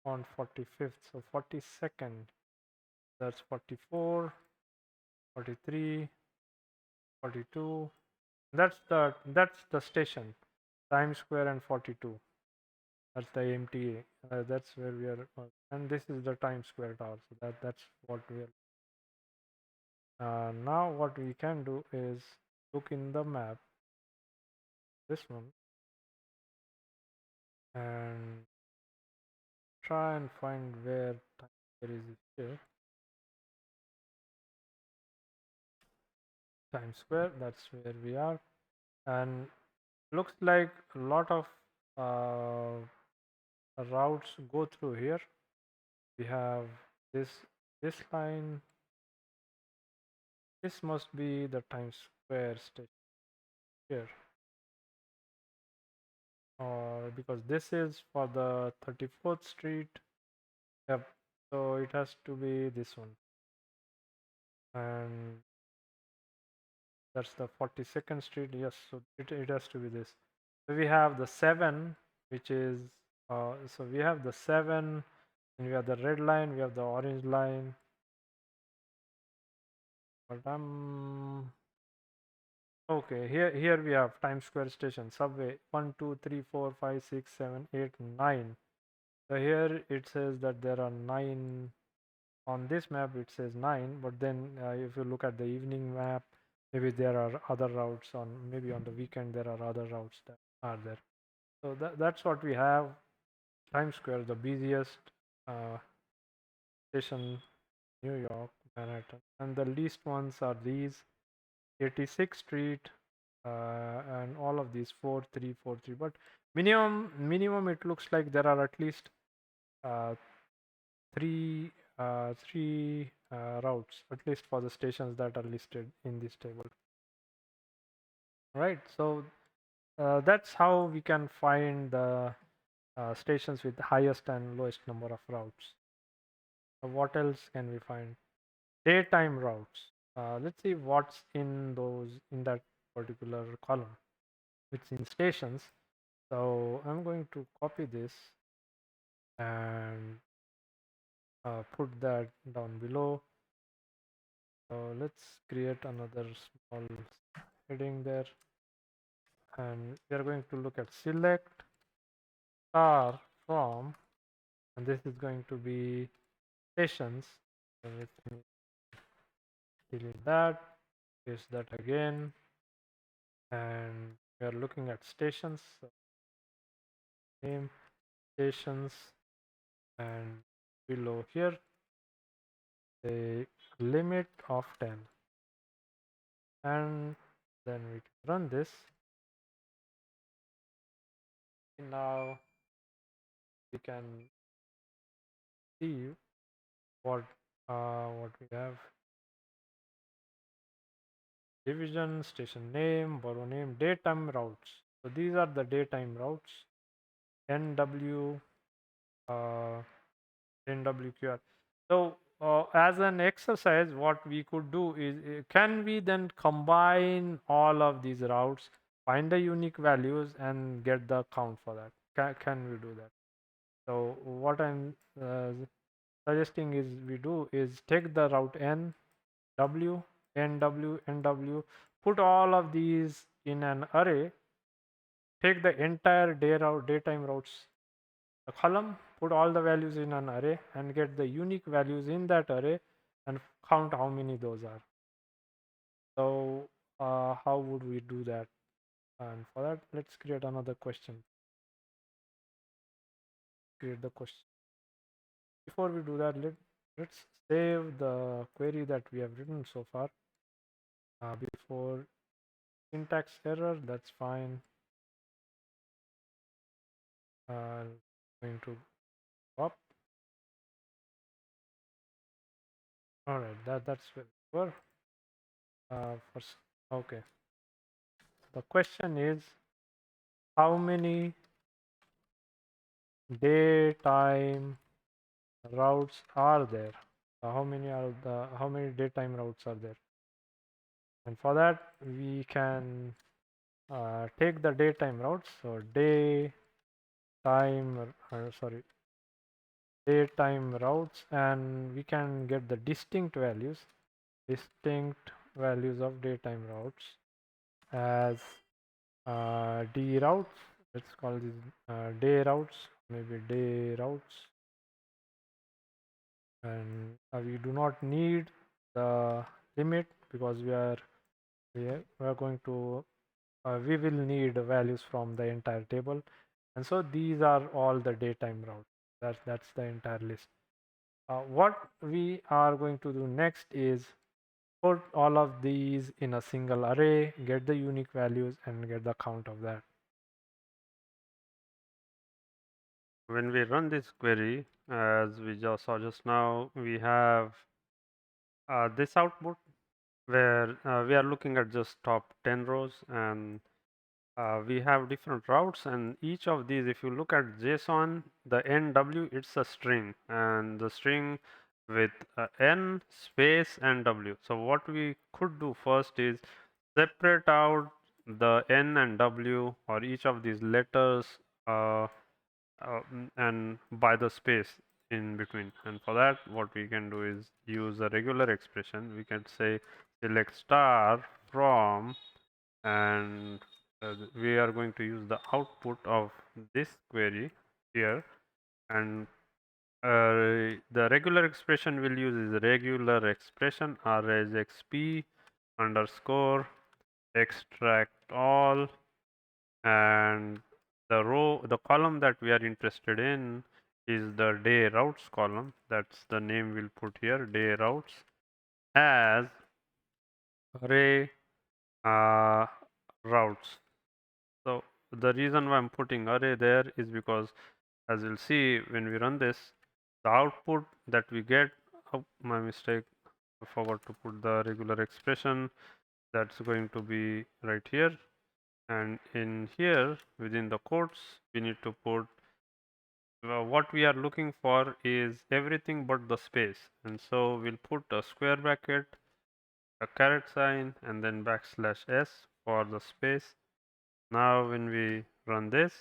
on 45th? So 42nd, that's 44, 43, 42. That's the station, Times Square and 42. That's the AMTA. That's where we are, and this is the Times Square Tower. So that's what we are. Now what we can do is look in the map, this one, and try and find where Times Square is here. Times Square, that's where we are, and looks like a lot of uh, routes go through here. We have this this line. This must be the Times Square station here, or because this is for the 34th Street. Yep. So it has to be this one, and that's the 42nd Street. Yes, so it has to be this. So we have the 7, which is so we have the 7, and we have the red line, we have the orange line. But okay. Here we have Times Square station, subway 1, 2, 3, 4, 5, 6, 7, 8, 9. So here it says that there are 9 on this map. It says 9, but then if you look at the evening map, maybe there are other routes on. Maybe on the weekend there are other routes that are there. So that's what we have. Times Square, the busiest uh, station, New York, Manhattan, and the least ones are these: 86th Street, and all of these 4343. But minimum, it looks like there are at least uh, three routes, at least for the stations that are listed in this table. Right. So that's how we can find the stations with the highest and lowest number of routes. What else can we find? Daytime routes. Let's see what's in that particular column. It's in stations. So I'm going to copy this and put that down below. So let's create another small heading there, and we are going to look at select star from, and this is going to be stations. So let me delete that, paste that again, and we are looking at stations. So name stations, and below here the limit of 10, and then we can run this. Now we can see what we have: division, station name, borough name, daytime routes. So these are the daytime routes: NW, uh, NWQR. So as an exercise, what we could do is, can we then combine all of these routes, find the unique values, and get the count for that? Can we do that? So what I'm suggesting is we do is take the route N, W, NW, NW, put all of these in an array, take the entire daytime routes a column, put all the values in an array and get the unique values in that array and count how many those are. So how would we do that? And for that, let's create another question. Create the question. Before we do that, let's save the query that we have written so far. Before syntax error, that's fine. Going to up. All right, that's where we were. First, okay. The question is how many daytime routes are there? How many daytime routes are there? And for that, we can take the daytime routes. So daytime routes, and we can get the distinct values of daytime routes as D routes. Let's call these day routes, maybe day routes. And we do not need the limit because we are going to we will need values from the entire table, and so these are all the daytime routes. That's the entire list. What we are going to do next is put all of these in a single array, get the unique values, and get the count of that. When we run this query, as we just saw just now, we have this output where we are looking at just top 10 rows, and we have different routes, and each of these, if you look at JSON, the NW, it's a string, and the string with N space NW. So what we could do first is separate out the N and W, or each of these letters, uh, and by the space in between. And for that, what we can do is use a regular expression. We can say select star from, and we are going to use the output of this query here, and the regular expression we'll use is regular expression rs xp underscore extract all, and the column that we are interested in is the day routes column. That's the name we'll put here, day routes, as array uh, routes. So the reason why I'm putting array there is because, as you'll see when we run this, the output that we get, oh, my mistake, I forgot to put the regular expression. That's going to be right here, and in here within the quotes we need to put what we are looking for is everything but the space, and so we'll put a square bracket, a caret sign, and then backslash s for the space. Now when we run this,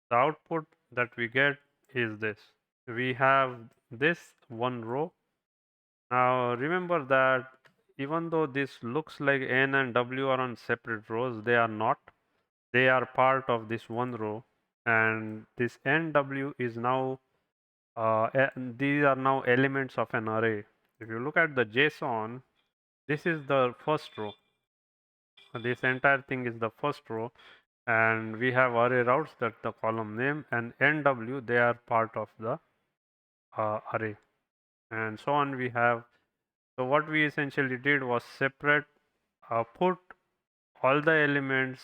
the output that we get is this. We have this one row. Now remember that even though this looks like N and W are on separate rows, they are not. They are part of this one row, and this NW is now these are now elements of an array. If you look at the JSON, this is the first row. This entire thing is the first row, and we have array routes, that's the column name, and NW, they are part of the array, and so on. We have, so what we essentially did was separate, put all the elements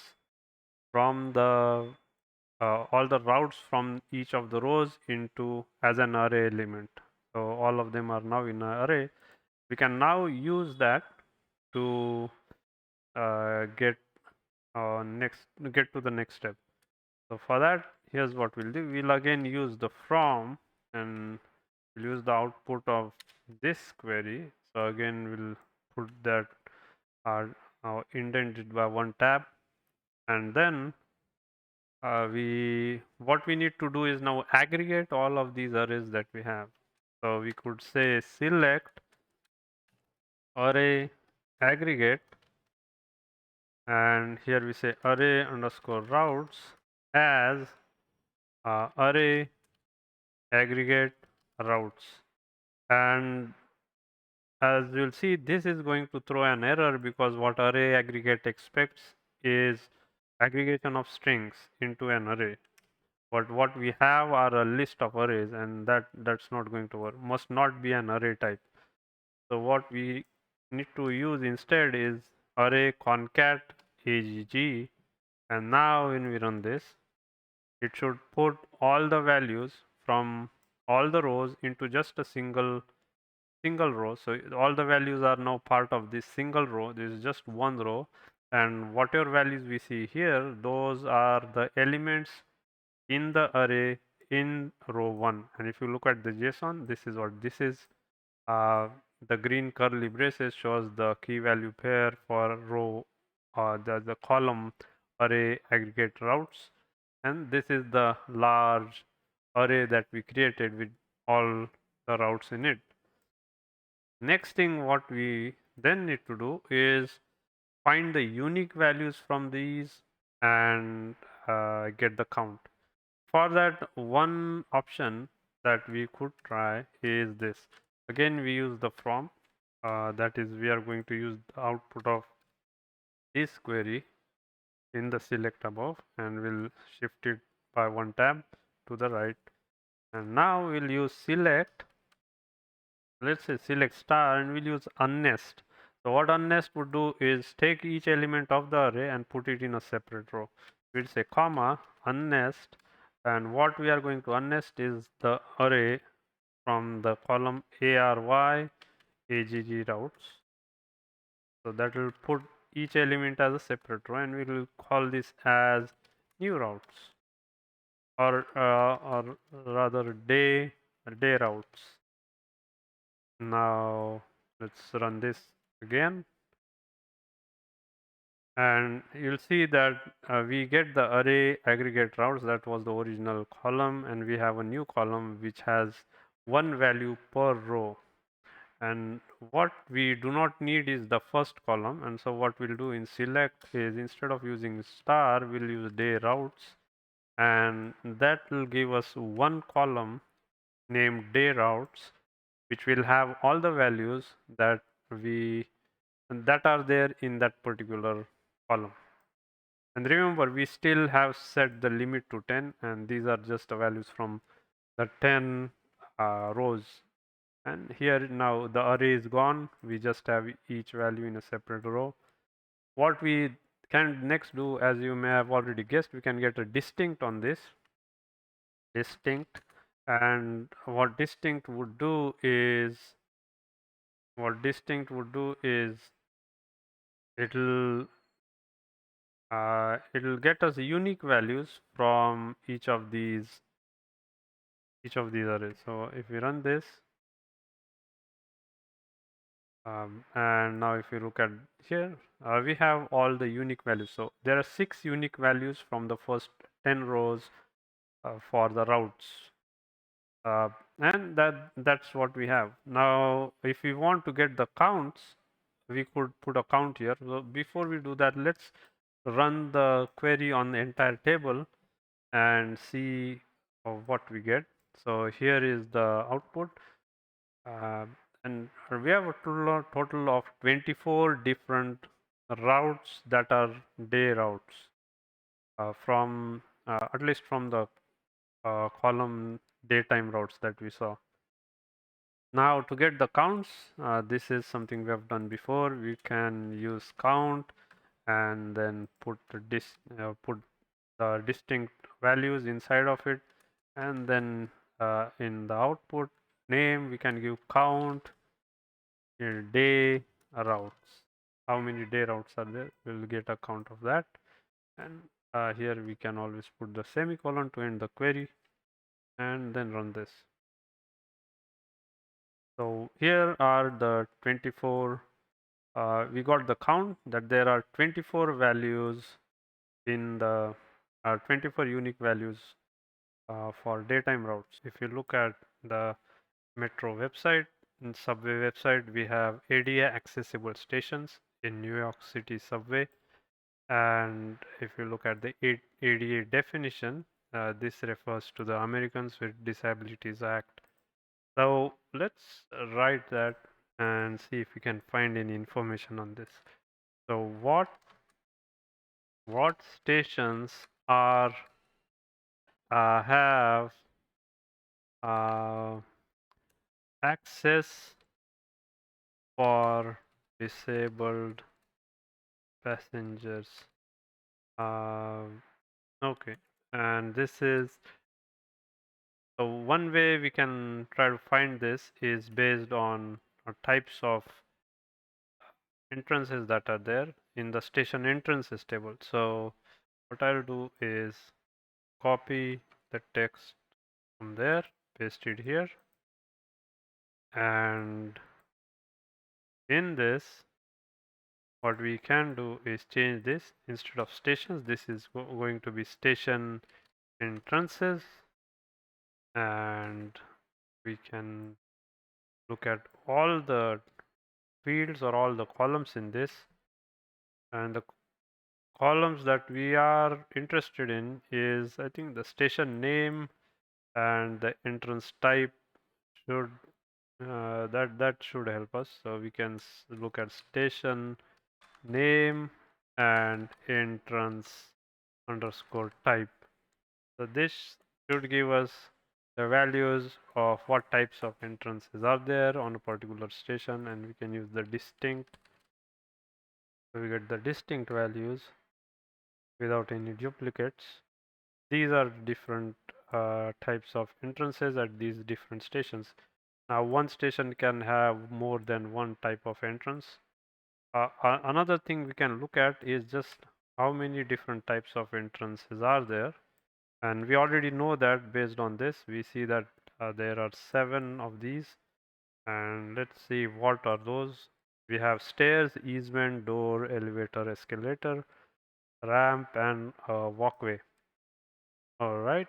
from the all the routes from each of the rows into as an array element. So all of them are now in an array. We can now use that to get get to the next step. So for that, here's what we'll do. We'll again use the from, and we'll use the output of this query. So again, we'll put that indented by one tab, and then what we need to do is now aggregate all of these arrays that we have. So we could say select array aggregate, and here we say array underscore routes as array aggregate routes. And as you'll see, this is going to throw an error because what array aggregate expects is aggregation of strings into an array. But what we have are a list of arrays, and that's not going to work. Must not be an array type. So what we need to use instead is array concat agg, and now when we run this, it should put all the values from all the rows into just a single row. So all the values are now part of this single row. This is just one row, and whatever values we see here, those are the elements in the array in row 1. And if you look at the JSON, this is what this is. The green curly braces shows the key value pair for row, the column array aggregate routes, and this is the large array that we created with all the routes in it. Next thing what we then need to do is find the unique values from these and get the count. For that, one option that we could try is this. Again, we use the from. That is, we are going to use the output of this query in the select above, and we'll shift it by one tab to the right. And now we'll use select. Let's say select star, and we'll use unnest. So what unnest would do is take each element of the array and put it in a separate row. We'll say comma unnest, and what we are going to unnest is the array from the column ARY AGG routes. So that will put each element as a separate row, and we will call this as new routes, or rather day routes. Now let's run this again, and you'll see that we get the array aggregate routes. That was the original column, and we have a new column which has one value per row. And what we do not need is the first column, and so what we'll do in select is instead of using star, we'll use day routes, and that will give us one column named day routes, which will have all the values we that are there in that particular column. And remember, we still have set the limit to 10, and these are just the values from the 10 rows. And here now the array is gone. We just have each value in a separate row. What we can next do, as you may have already guessed, we can get a distinct on this. Distinct. And what distinct would do is it'll it'll get us unique values from each of these arrays. So if we run this, and now if you look at here, we have all the unique values. So there are 6 unique values from the first 10 rows for the routes. And that's what we have. Now, if we want to get the counts, we could put a count here. So before we do that, let's run the query on the entire table and see what we get. So here is the output. Uh, and we have a total of 24 different routes that are day routes from at least from the column daytime routes that we saw. Now to get the counts, this is something we have done before. We can use count and then put the distinct values inside of it, and then in the output name we can give count day routes. How many day routes are there? We'll get a count of that, and here we can always put the semicolon to end the query, and then run this. So here are the 24. We got the count that there are 24 values in the 24 unique values for daytime routes. If you look at the metro website and subway website, we have ADA accessible stations. in New York City subway. And if you look at the ADA definition, this refers to the Americans with Disabilities Act. So let's write that and see if we can find any information on this. So what stations are have uh, access for disabled passengers? Uh, okay, and this is so one way we can try to find this is based on types of entrances that are there in the station entrances table. So what I'll do is copy the text from there, paste it here, and in this, what we can do is change this. Instead of stations, this is going to be station entrances, and we can look at all the fields or all the columns in this, and the columns that we are interested in is, I think, the station name and the entrance type should that should help us. So we can look at station name and entrance underscore type. So this should give us the values of what types of entrances are there on a particular station, and we can use the distinct. So we get the distinct values without any duplicates. These are different types of entrances at these different stations. Now, one station can have more than one type of entrance. Another thing we can look at is just how many different types of entrances are there. And we already know that based on this, we see that there are 7 of these. And let's see what are those. We have stairs, easement, door, elevator, escalator, ramp, and walkway. All right.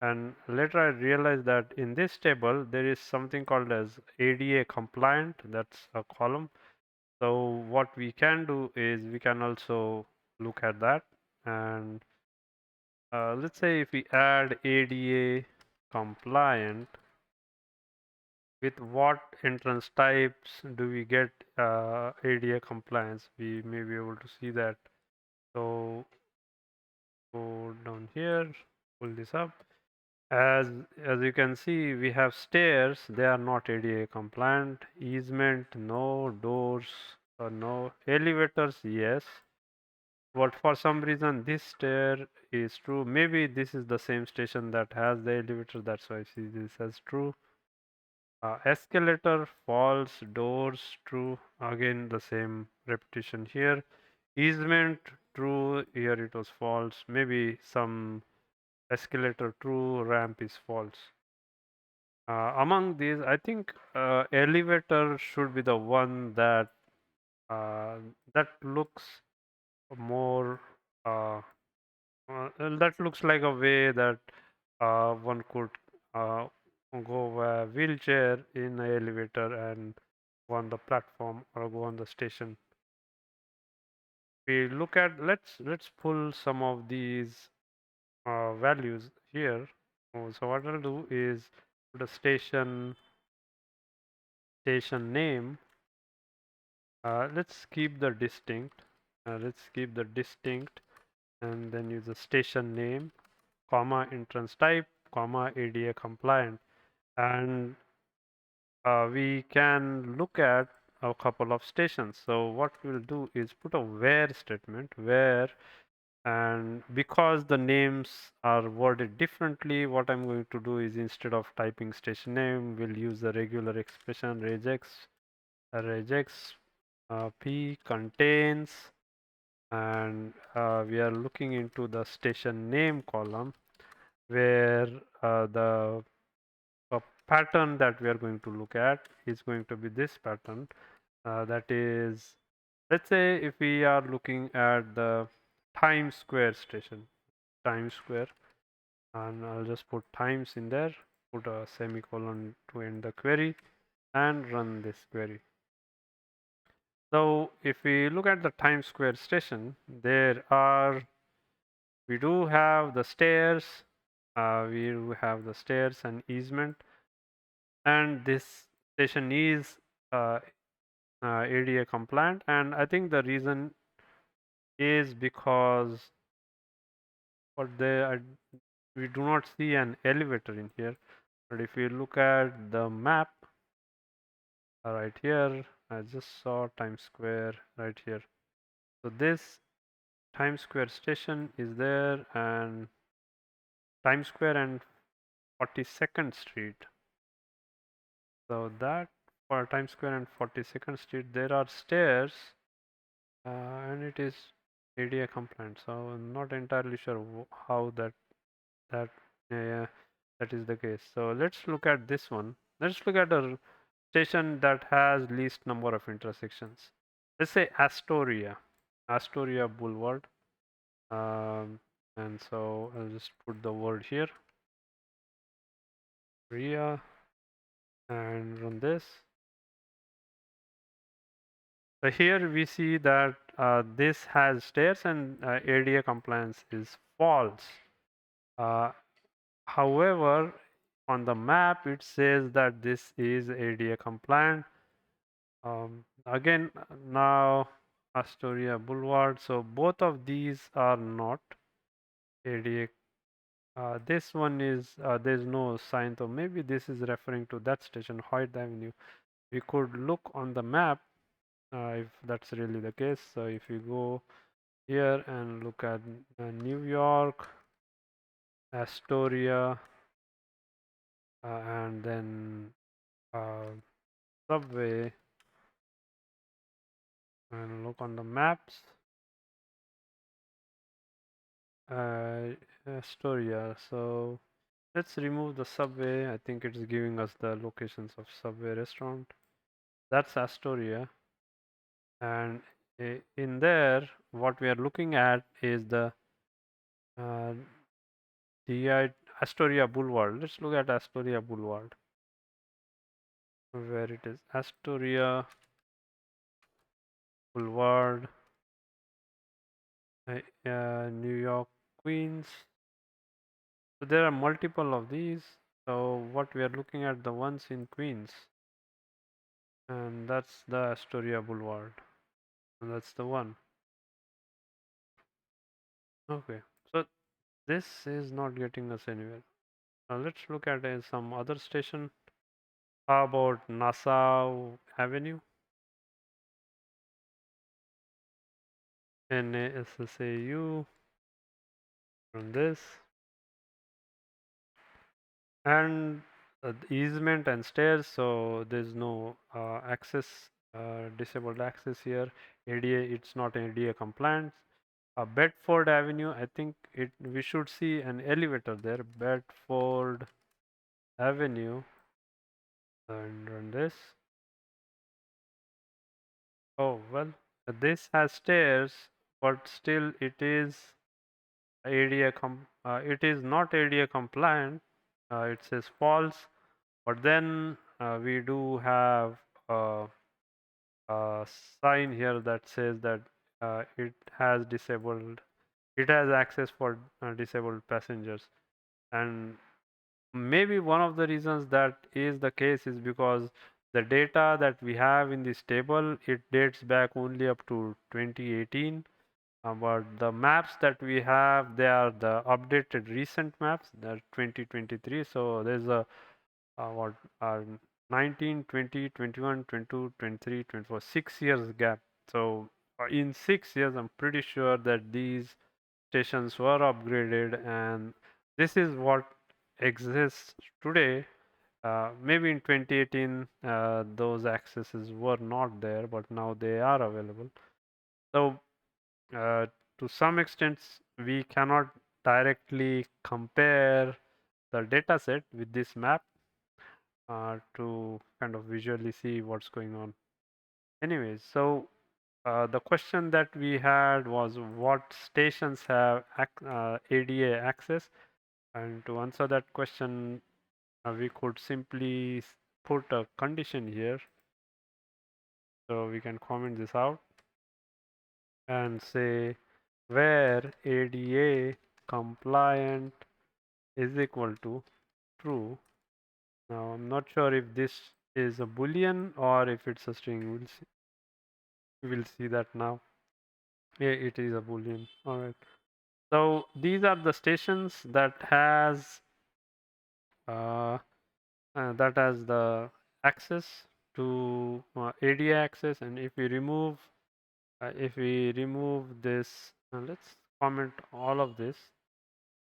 And later I realized that in this table there is something called as ADA compliant. That's a column. So what we can do is we can also look at that. And let's say if we add ADA compliant, with what entrance types do we get ADA compliance? We may be able to see that. So go down here, pull this up. As you can see, we have stairs. They are not ADA compliant. Easement, no. Doors, no. Elevators, yes. But for some reason, this stair is true. Maybe this is the same station that has the elevator. That's why I see this as true. Escalator, false. Doors, true. Again, the same repetition here. Easement, true. Here it was false. Maybe some escalator, true. Ramp is false. Among these, I think elevator should be the one that uh, that looks more that looks like a way that one could uh, go via wheelchair in an elevator and go on the platform or go on the station. We look at let's pull some of these values here. So what I'll do is put a station name. Let's keep the distinct. Let's keep the distinct and then use the station name, comma, entrance type, comma, ADA compliant. And we can look at a couple of stations. So what we'll do is put a where statement, where, and because the names are worded differently, what I'm going to do is instead of typing station name, we'll use the regular expression regex p contains, and we are looking into the station name column where the pattern that we are going to look at is going to be this pattern. That is, let's say if we are looking at the Times Square station, Times Square, and I'll just put times in there, put a semicolon to end the query, and run this query. So if we look at the Times Square station, we do have the stairs, we do have the stairs and easement, and this station is uh, ADA compliant. And I think the reason is because we do not see an elevator in here. But if you look at the map right here, I just saw Times Square right here. So this Times Square station is there, and Times Square and 42nd Street. So that for Times Square and 42nd Street, there are stairs, and it is ADA compliant. So I'm not entirely sure how that uh, that is the case. So let's look at this one. Let's look at a station that has least number of intersections. Let's say Astoria Boulevard. Um, and so I'll just put the word here, Ria, and run this. So here we see that this has stairs and ADA compliance is false. Uh, However, on the map it says that this is ADA compliant. Again, now Astoria Boulevard. So both of these are not ADA. This one is there's no sign, so maybe this is referring to that station, Hoyt Avenue. We could look on the map if that's really the case. So if you go here and look at New York, Astoria, and then uh, subway, and look on the maps, uh, Astoria. So let's remove the subway. I think it's giving us the locations of subway restaurant. That's Astoria, and in there, what we are looking at is the uh, DI Astoria Boulevard. Let's look at Astoria Boulevard, where it is Astoria Boulevard, New York, Queens. So there are multiple of these. So what we are looking at the ones in Queens, and that's the Astoria Boulevard, and that's the one. Okay, so this is not getting us anywhere. Now let's look at some other station. How about Nassau Avenue, NASSAU, from this, and easement and stairs. So there's no access, disabled access here. ADA, it's not ADA compliant. Bedford Avenue, I think we should see an elevator there. Bedford Avenue, and run this. Oh well, this has stairs, but still it is it is not ADA compliant. It says false, but then we do have a, a sign here that says that it has disabled. It has access for disabled passengers, and maybe one of the reasons that is the case is because the data that we have in this table, it dates back only up to 2018. But the maps that we have, they are the updated recent maps, they're 2023. So there's a what 19, 20, 21, 22, 23, 24, 6 years gap. So in 6 years, I'm pretty sure that these stations were upgraded, and this is what exists today. Maybe in 2018, those accesses were not there, but now they are available. So, uh, to some extent, we cannot directly compare the data set with this map to kind of visually see what's going on. Anyways, so the question that we had was what stations have ADA access? And to answer that question, we could simply put a condition here. So we can comment this out and say where ADA compliant is equal to true. Now I'm not sure if this is a boolean or if it's a string. We'll see that now. Yeah, it is a boolean. All right. So these are the stations uh, that has the access to ADA access, and if we remove this, let's comment all of this,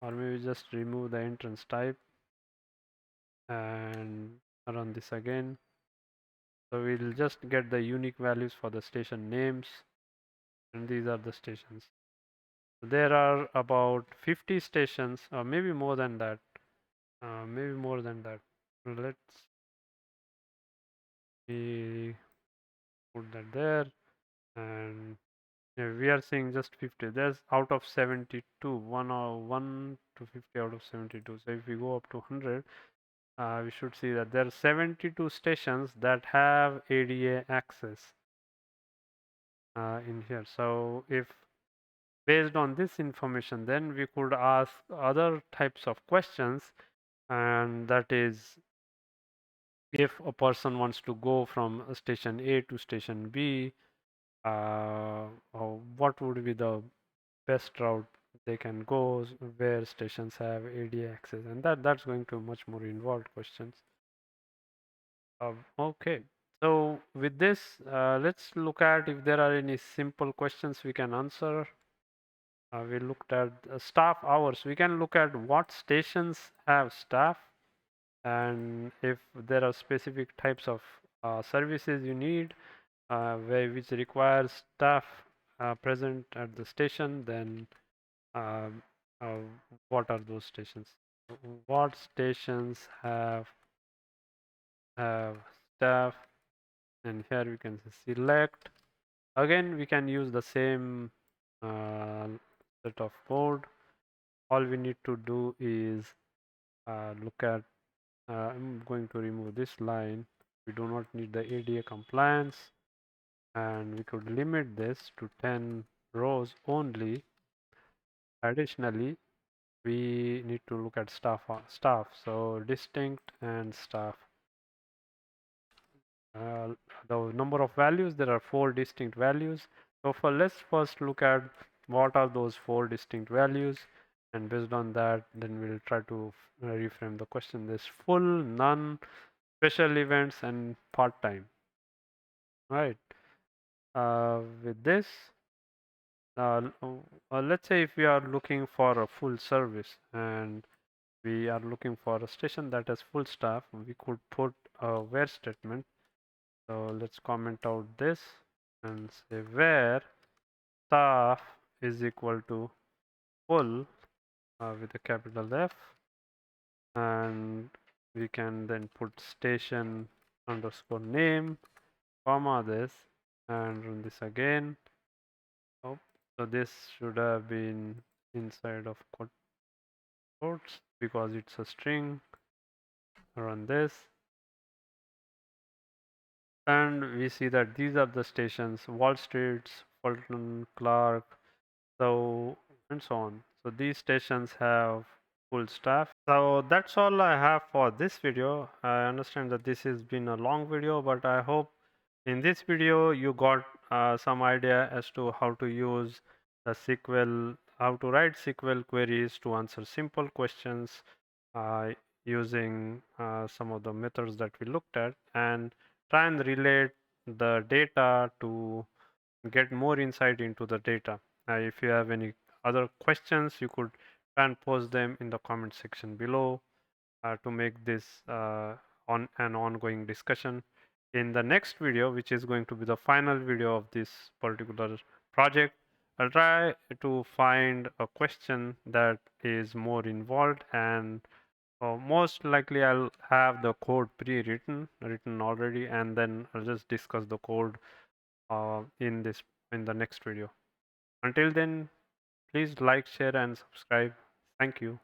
or maybe just remove the entrance type and run this again. So we'll just get the unique values for the station names, and these are the stations. There are about 50 stations, or maybe more than that. Maybe more than that. Let's see, put that there, and yeah, we are seeing just 50. There's out of 72, 1 to 50 out of 72. So if we go up to 100, we should see that there are 72 stations that have ADA access in here. So if based on this information, then we could ask other types of questions, and that is if a person wants to go from station A to station B, what would be the best route they can go, where stations have ADA access, and that's going to much more involved questions. Okay, so with this, let's look at if there are any simple questions we can answer. We looked at staff hours. We can look at what stations have staff, and if there are specific types of services you need which requires staff present at the station, then um, uh, what are those stations? What stations have staff? And here we can select. Again, we can use the same uh, set of code. All we need to do is look at. I'm going to remove this line. We do not need the ADA compliance, and we could limit this to 10 rows only. Additionally, we need to look at staff. So distinct and staff. Uh, the number of values, there are 4 distinct values. So let's first look at what are those 4 distinct values, and based on that, then we'll try to reframe the question. There's full, none, special events, and part-time. Right. With this, let's say if we are looking for a full service and we are looking for a station that has full staff, we could put a where statement. So let's comment out this and say where staff is equal to full with a capital F, and we can then put station underscore name comma this and run this again. Oh, so this should have been inside of quotes because it's a string. Run this, and we see that these are the stations: Wall Street, Fulton, Clark, so and so on. So these stations have full staff. So that's all I have for this video. I understand that this has been a long video, but I hope in this video you got some idea as to how to use the SQL, how to write SQL queries to answer simple questions uh, using some of the methods that we looked at, and try and relate the data to get more insight into the data. If you have any other questions, you could try and post them in the comment section below to make this on an ongoing discussion. In the next video, which is going to be the final video of this particular project, I'll try to find a question that is more involved, and most likely I'll have the code written already, and then I'll just discuss the code in the next video. Until then, please like, share, and subscribe. Thank you.